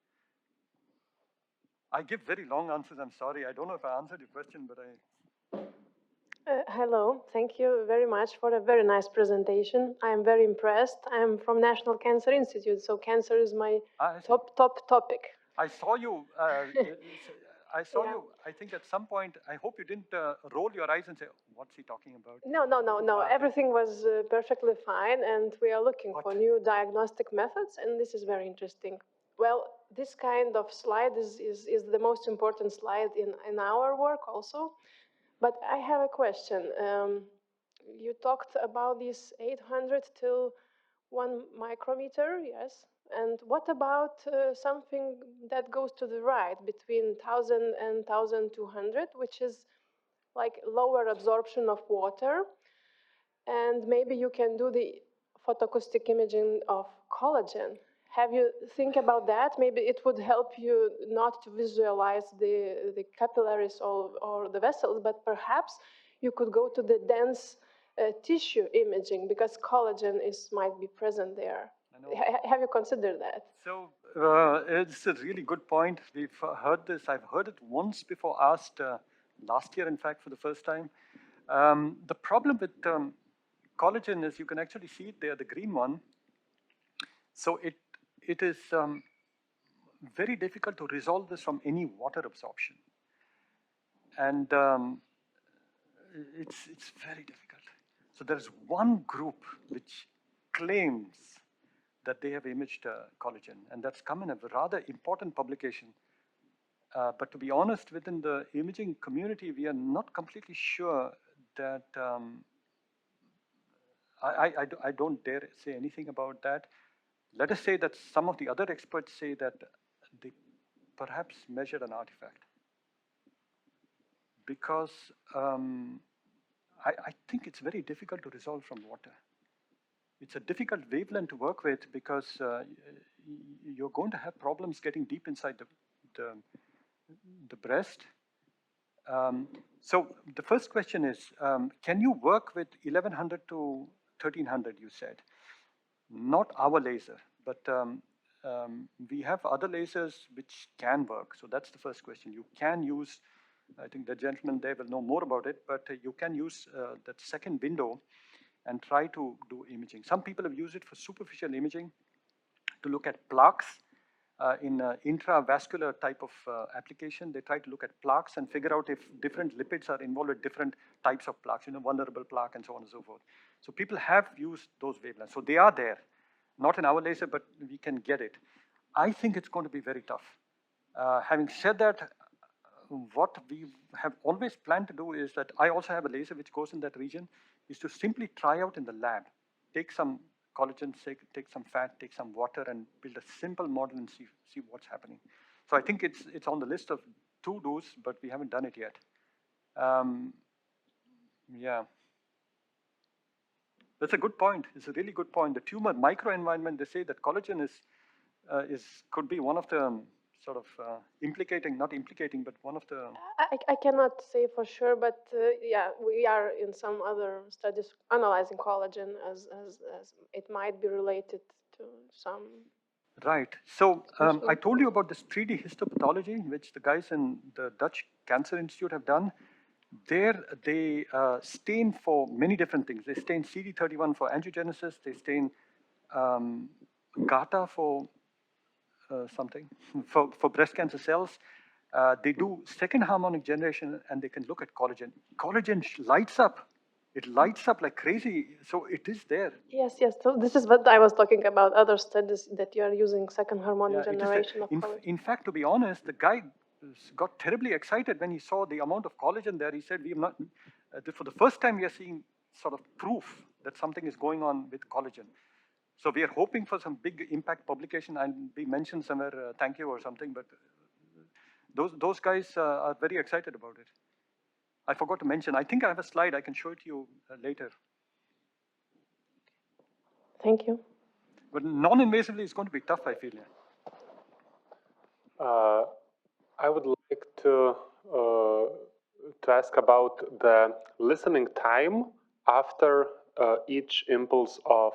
I give very long answers, I'm sorry. I don't know if I answered your question, but Hello, thank you very much for a very nice presentation. I am very impressed. I am from National Cancer Institute, so cancer is my top topic. I saw you. I saw Yeah. you. I think at some point. I hope you didn't roll your eyes and say, "What's he talking about?" No. Okay. Everything was perfectly fine, and we are looking for new diagnostic methods, and this is very interesting. Well, this kind of slide is the most important slide in our work also. But I have a question. You talked about this 800 till 1 micrometer, yes. And what about something that goes to the right between 1000 and 1200, which is like lower absorption of water? And maybe you can do the photoacoustic imaging of collagen. Have you think about that? Maybe it would help you not to visualize the capillaries or the vessels, but perhaps you could go to the dense tissue imaging because collagen might be present there. Have you considered that? So it's a really good point. We've heard this. I've heard it once before, asked last year, in fact, for the first time. The problem with collagen is you can actually see it there, the green one. So it is very difficult to resolve this from any water absorption. And it's very difficult. So there's one group which claims that they have imaged collagen, and that's come in a rather important publication. But to be honest, within the imaging community, we are not completely sure that, I don't dare say anything about that. Let us say that some of the other experts say that they perhaps measured an artifact. Because I think it's very difficult to resolve from water. It's a difficult wavelength to work with because you're going to have problems getting deep inside the breast. So the first question is, can you work with 1100 to 1300, you said? Not our laser, but we have other lasers which can work. So that's the first question. You can use, I think the gentleman there will know more about it, but you can use that second window and try to do imaging. Some people have used it for superficial imaging to look at plaques in intravascular type of application. They try to look at plaques and figure out if different lipids are involved with different types of plaques, vulnerable plaque and so on and so forth. So people have used those wavelengths. So they are there, not in our laser, but we can get it. I think it's going to be very tough. Having said that, what we have always planned to do is that I also have a laser which goes in that region, is to simply try out in the lab, take some collagen, take some fat, take some water, and build a simple model and see what's happening. So I think it's on the list of to-dos, but we haven't done it yet. Yeah. That's a good point. It's a really good point. The tumor microenvironment, they say that collagen could be one of the sort of not implicating, but one of the... I cannot say for sure, but yeah, we are in some other studies analyzing collagen as it might be related to some... Right. So I told you about this 3D histopathology, which the guys in the Dutch Cancer Institute have done. There they stain for many different things. They stain CD31 for angiogenesis. They stain GATA for something, for breast cancer cells. They do second harmonic generation, and they can look at collagen. Collagen lights up. It lights up like crazy, so it is there. Yes. So this is what I was talking about, other studies that you are using second harmonic generation of collagen. In fact, to be honest, the guy got terribly excited when he saw the amount of collagen there. He said, we have not, for the first time we are seeing sort of proof that something is going on with collagen. So we are hoping for some big impact publication. I'll be mentioned somewhere, thank you or something, but those guys are very excited about it. I forgot to mention, I think I have a slide, I can show it to you later. Thank you. But non-invasively is going to be tough, I feel. I would like to ask about the listening time after each impulse of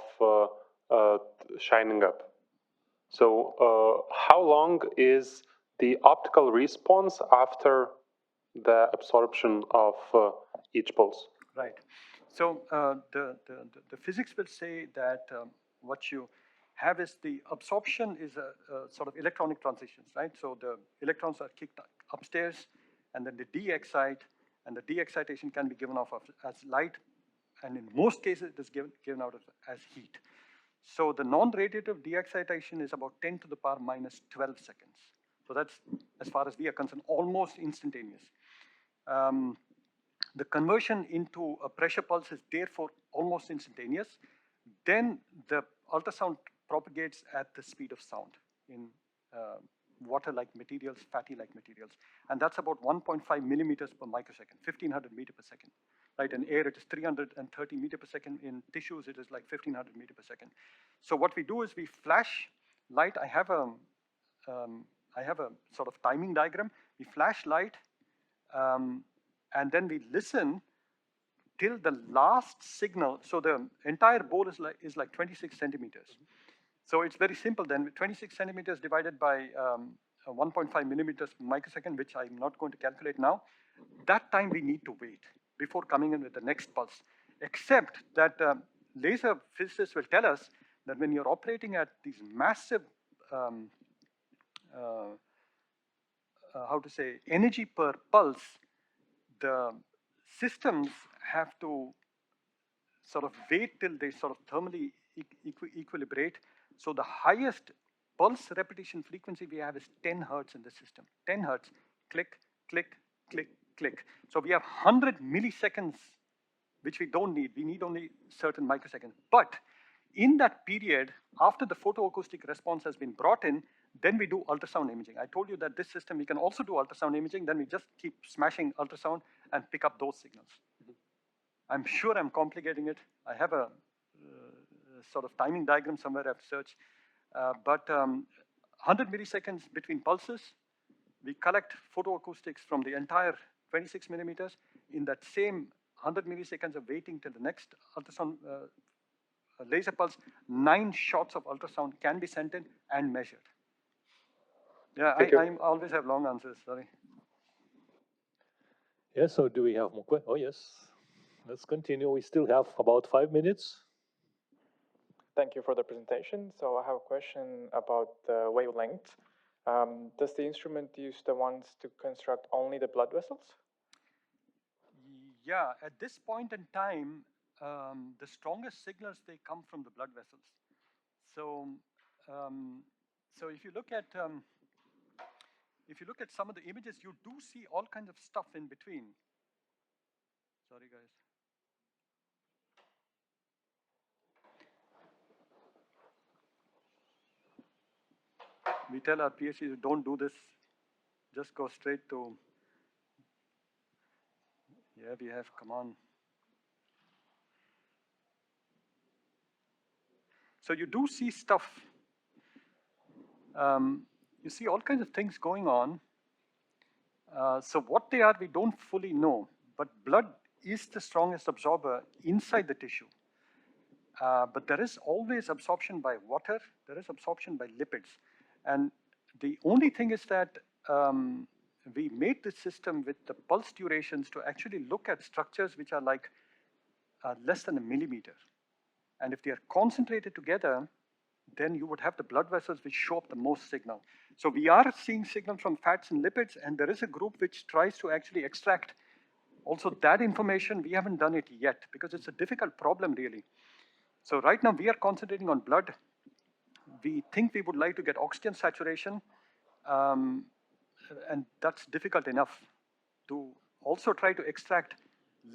shining up. So how long is the optical response after the absorption of each pulse? Right. So the physics will say that what you have is the absorption is a sort of electronic transitions, right? So the electrons are kicked upstairs, and then they de-excite, and the de-excitation can be given off as light, and in most cases it is given out as heat. So the non-radiative de-excitation is about 10 to the power minus 12 seconds. So that's, as far as we are concerned, almost instantaneous. The conversion into a pressure pulse is therefore almost instantaneous. Then the ultrasound propagates at the speed of sound in water-like materials, fatty-like materials. And that's about 1.5 millimeters per microsecond, 1500 meters per second. Right, in air it is 330 meters per second. In tissues it is like 1500 meters per second. So what we do is we flash light. I have a sort of timing diagram. We flash light, and then we listen till the last signal. So the entire bowl is like 26 centimeters. So it's very simple then. 26 centimeters divided by 1.5 millimeters per microsecond, which I'm not going to calculate now. That time we need to wait before coming in with the next pulse. Except that laser physicists will tell us that when you're operating at these massive, energy per pulse, the systems have to sort of wait till they sort of thermally equilibrate. So the highest pulse repetition frequency we have is 10 hertz in the system. 10 hertz, click, click, click, click. So we have 100 milliseconds, which we don't need. We need only certain microseconds. But in that period, after the photoacoustic response has been brought in, then we do ultrasound imaging. I told you that this system, we can also do ultrasound imaging, then we just keep smashing ultrasound and pick up those signals. I'm sure I'm complicating it. I have a sort of timing diagram somewhere I've searched. But 100 milliseconds between pulses, we collect photoacoustics from the entire 26 millimeters. In that same 100 milliseconds of waiting till the next ultrasound laser pulse, 9 shots of ultrasound can be sent in and measured. Yeah, I always have long answers, sorry. Yes, so do we have more questions? Oh, yes. Let's continue. We still have about 5 minutes. Thank you for the presentation. So I have a question about the wavelength. Does the instrument use the ones to construct only the blood vessels? Yeah, at this point in time, the strongest signals, they come from the blood vessels. So, so if you look at some of the images, you do see all kinds of stuff in between. Sorry, guys. We tell our PhDs, don't do this. Just go straight to, yeah, we have, come on. So you do see stuff. You see all kinds of things going on. So what they are, we don't fully know. But blood is the strongest absorber inside the tissue. But there is always absorption by water. There is absorption by lipids. And the only thing is that we made this system with the pulse durations to actually look at structures which are like less than a millimeter. And if they are concentrated together, then you would have the blood vessels which show up the most signal. So we are seeing signal from fats and lipids, and there is a group which tries to actually extract also that information. We haven't done it yet because it's a difficult problem really. So right now we are concentrating on blood. We think we would like to get oxygen saturation, and that's difficult enough. To also try to extract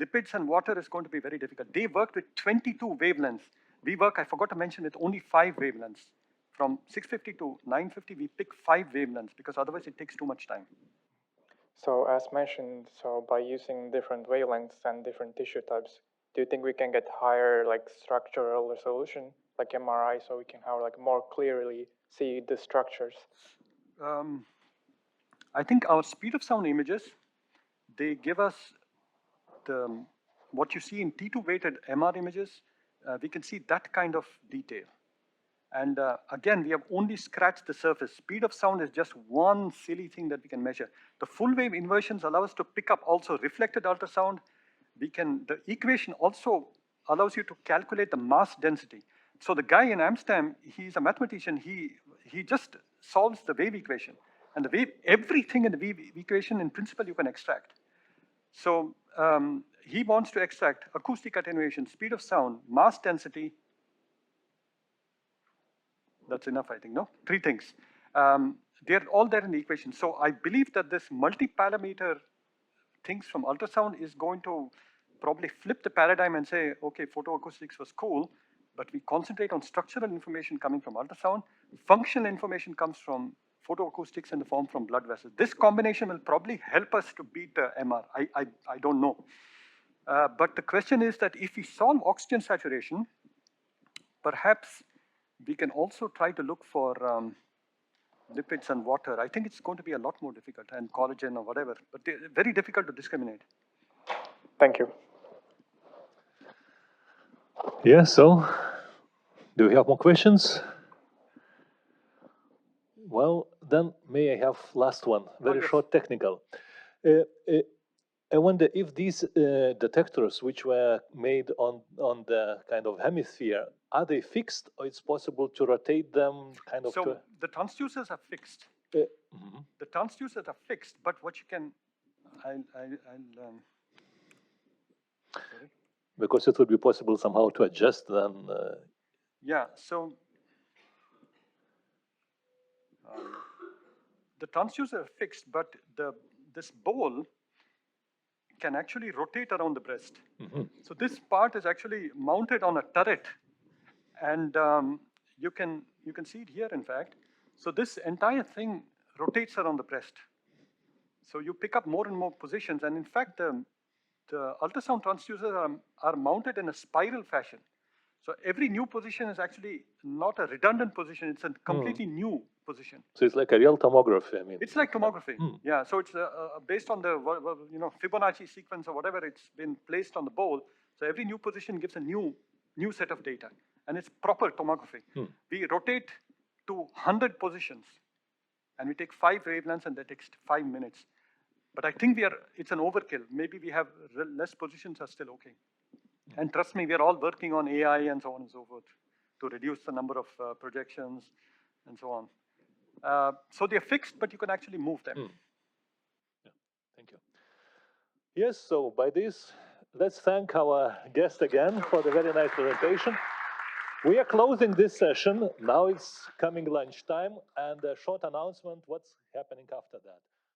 lipids and water is going to be very difficult. They worked with 22 wavelengths. We work, I forgot to mention, with only 5 wavelengths. From 650 to 950, we pick 5 wavelengths because otherwise it takes too much time. So as mentioned, so by using different wavelengths and different tissue types, do you think we can get higher like structural resolution, like MRI, so we can have like more clearly see the structures? I think our speed of sound images, they give us what you see in T2 weighted MR images. We can see that kind of detail. And again, we have only scratched the surface. Speed of sound is just one silly thing that we can measure. The full wave inversions allow us to pick up also reflected ultrasound the equation also allows you to calculate the mass density. So the guy in Amsterdam, he's a mathematician, he just solves the wave equation. And the wave, everything in the wave equation, in principle, you can extract. So he wants to extract acoustic attenuation, speed of sound, mass density. That's enough, I think, no? 3 things. They're all there in the equation. So I believe that this multi-parameter things from ultrasound is going to probably flip the paradigm and say, okay, photoacoustics was cool, but we concentrate on structural information coming from ultrasound. Functional information comes from photoacoustics in the form from blood vessels. This combination will probably help us to beat MR. I don't know. But the question is that if we solve oxygen saturation, perhaps we can also try to look for lipids and water. I think it's going to be a lot more difficult, and collagen or whatever, but they're very difficult to discriminate. Thank you. Yeah, so do we have more questions? Well, then may I have last one, very short technical. I wonder if these detectors, which were made on the kind of hemisphere, are they fixed, or it's possible to rotate them kind of? So the transducers are fixed. The transducers are fixed, but what you can, sorry? Because it would be possible somehow to adjust them. Yeah, so the transducer are fixed, but this bowl can actually rotate around the breast. So this part is actually mounted on a turret, and you can see it here, in fact. So this entire thing rotates around the breast. So you pick up more and more positions, and in fact, the ultrasound transducers are mounted in a spiral fashion. So every new position is actually not a redundant position, it's a completely new position. So it's like a real tomography, I mean. It's like tomography, yeah. So it's based on the Fibonacci sequence or whatever, it's been placed on the bowl. So every new position gives a new set of data, and it's proper tomography. We rotate to 100 positions, and we take 5 wavelengths, and that takes 5 minutes. But I think it's an overkill. Maybe we have less positions are still okay. And trust me, we are all working on AI and so on and so forth to reduce the number of projections and so on. So they're fixed, but you can actually move them. Yeah, thank you. Yes, so by this, let's thank our guest again for the very nice presentation. We are closing this session. Now it's coming lunchtime, and a short announcement, what's happening after that.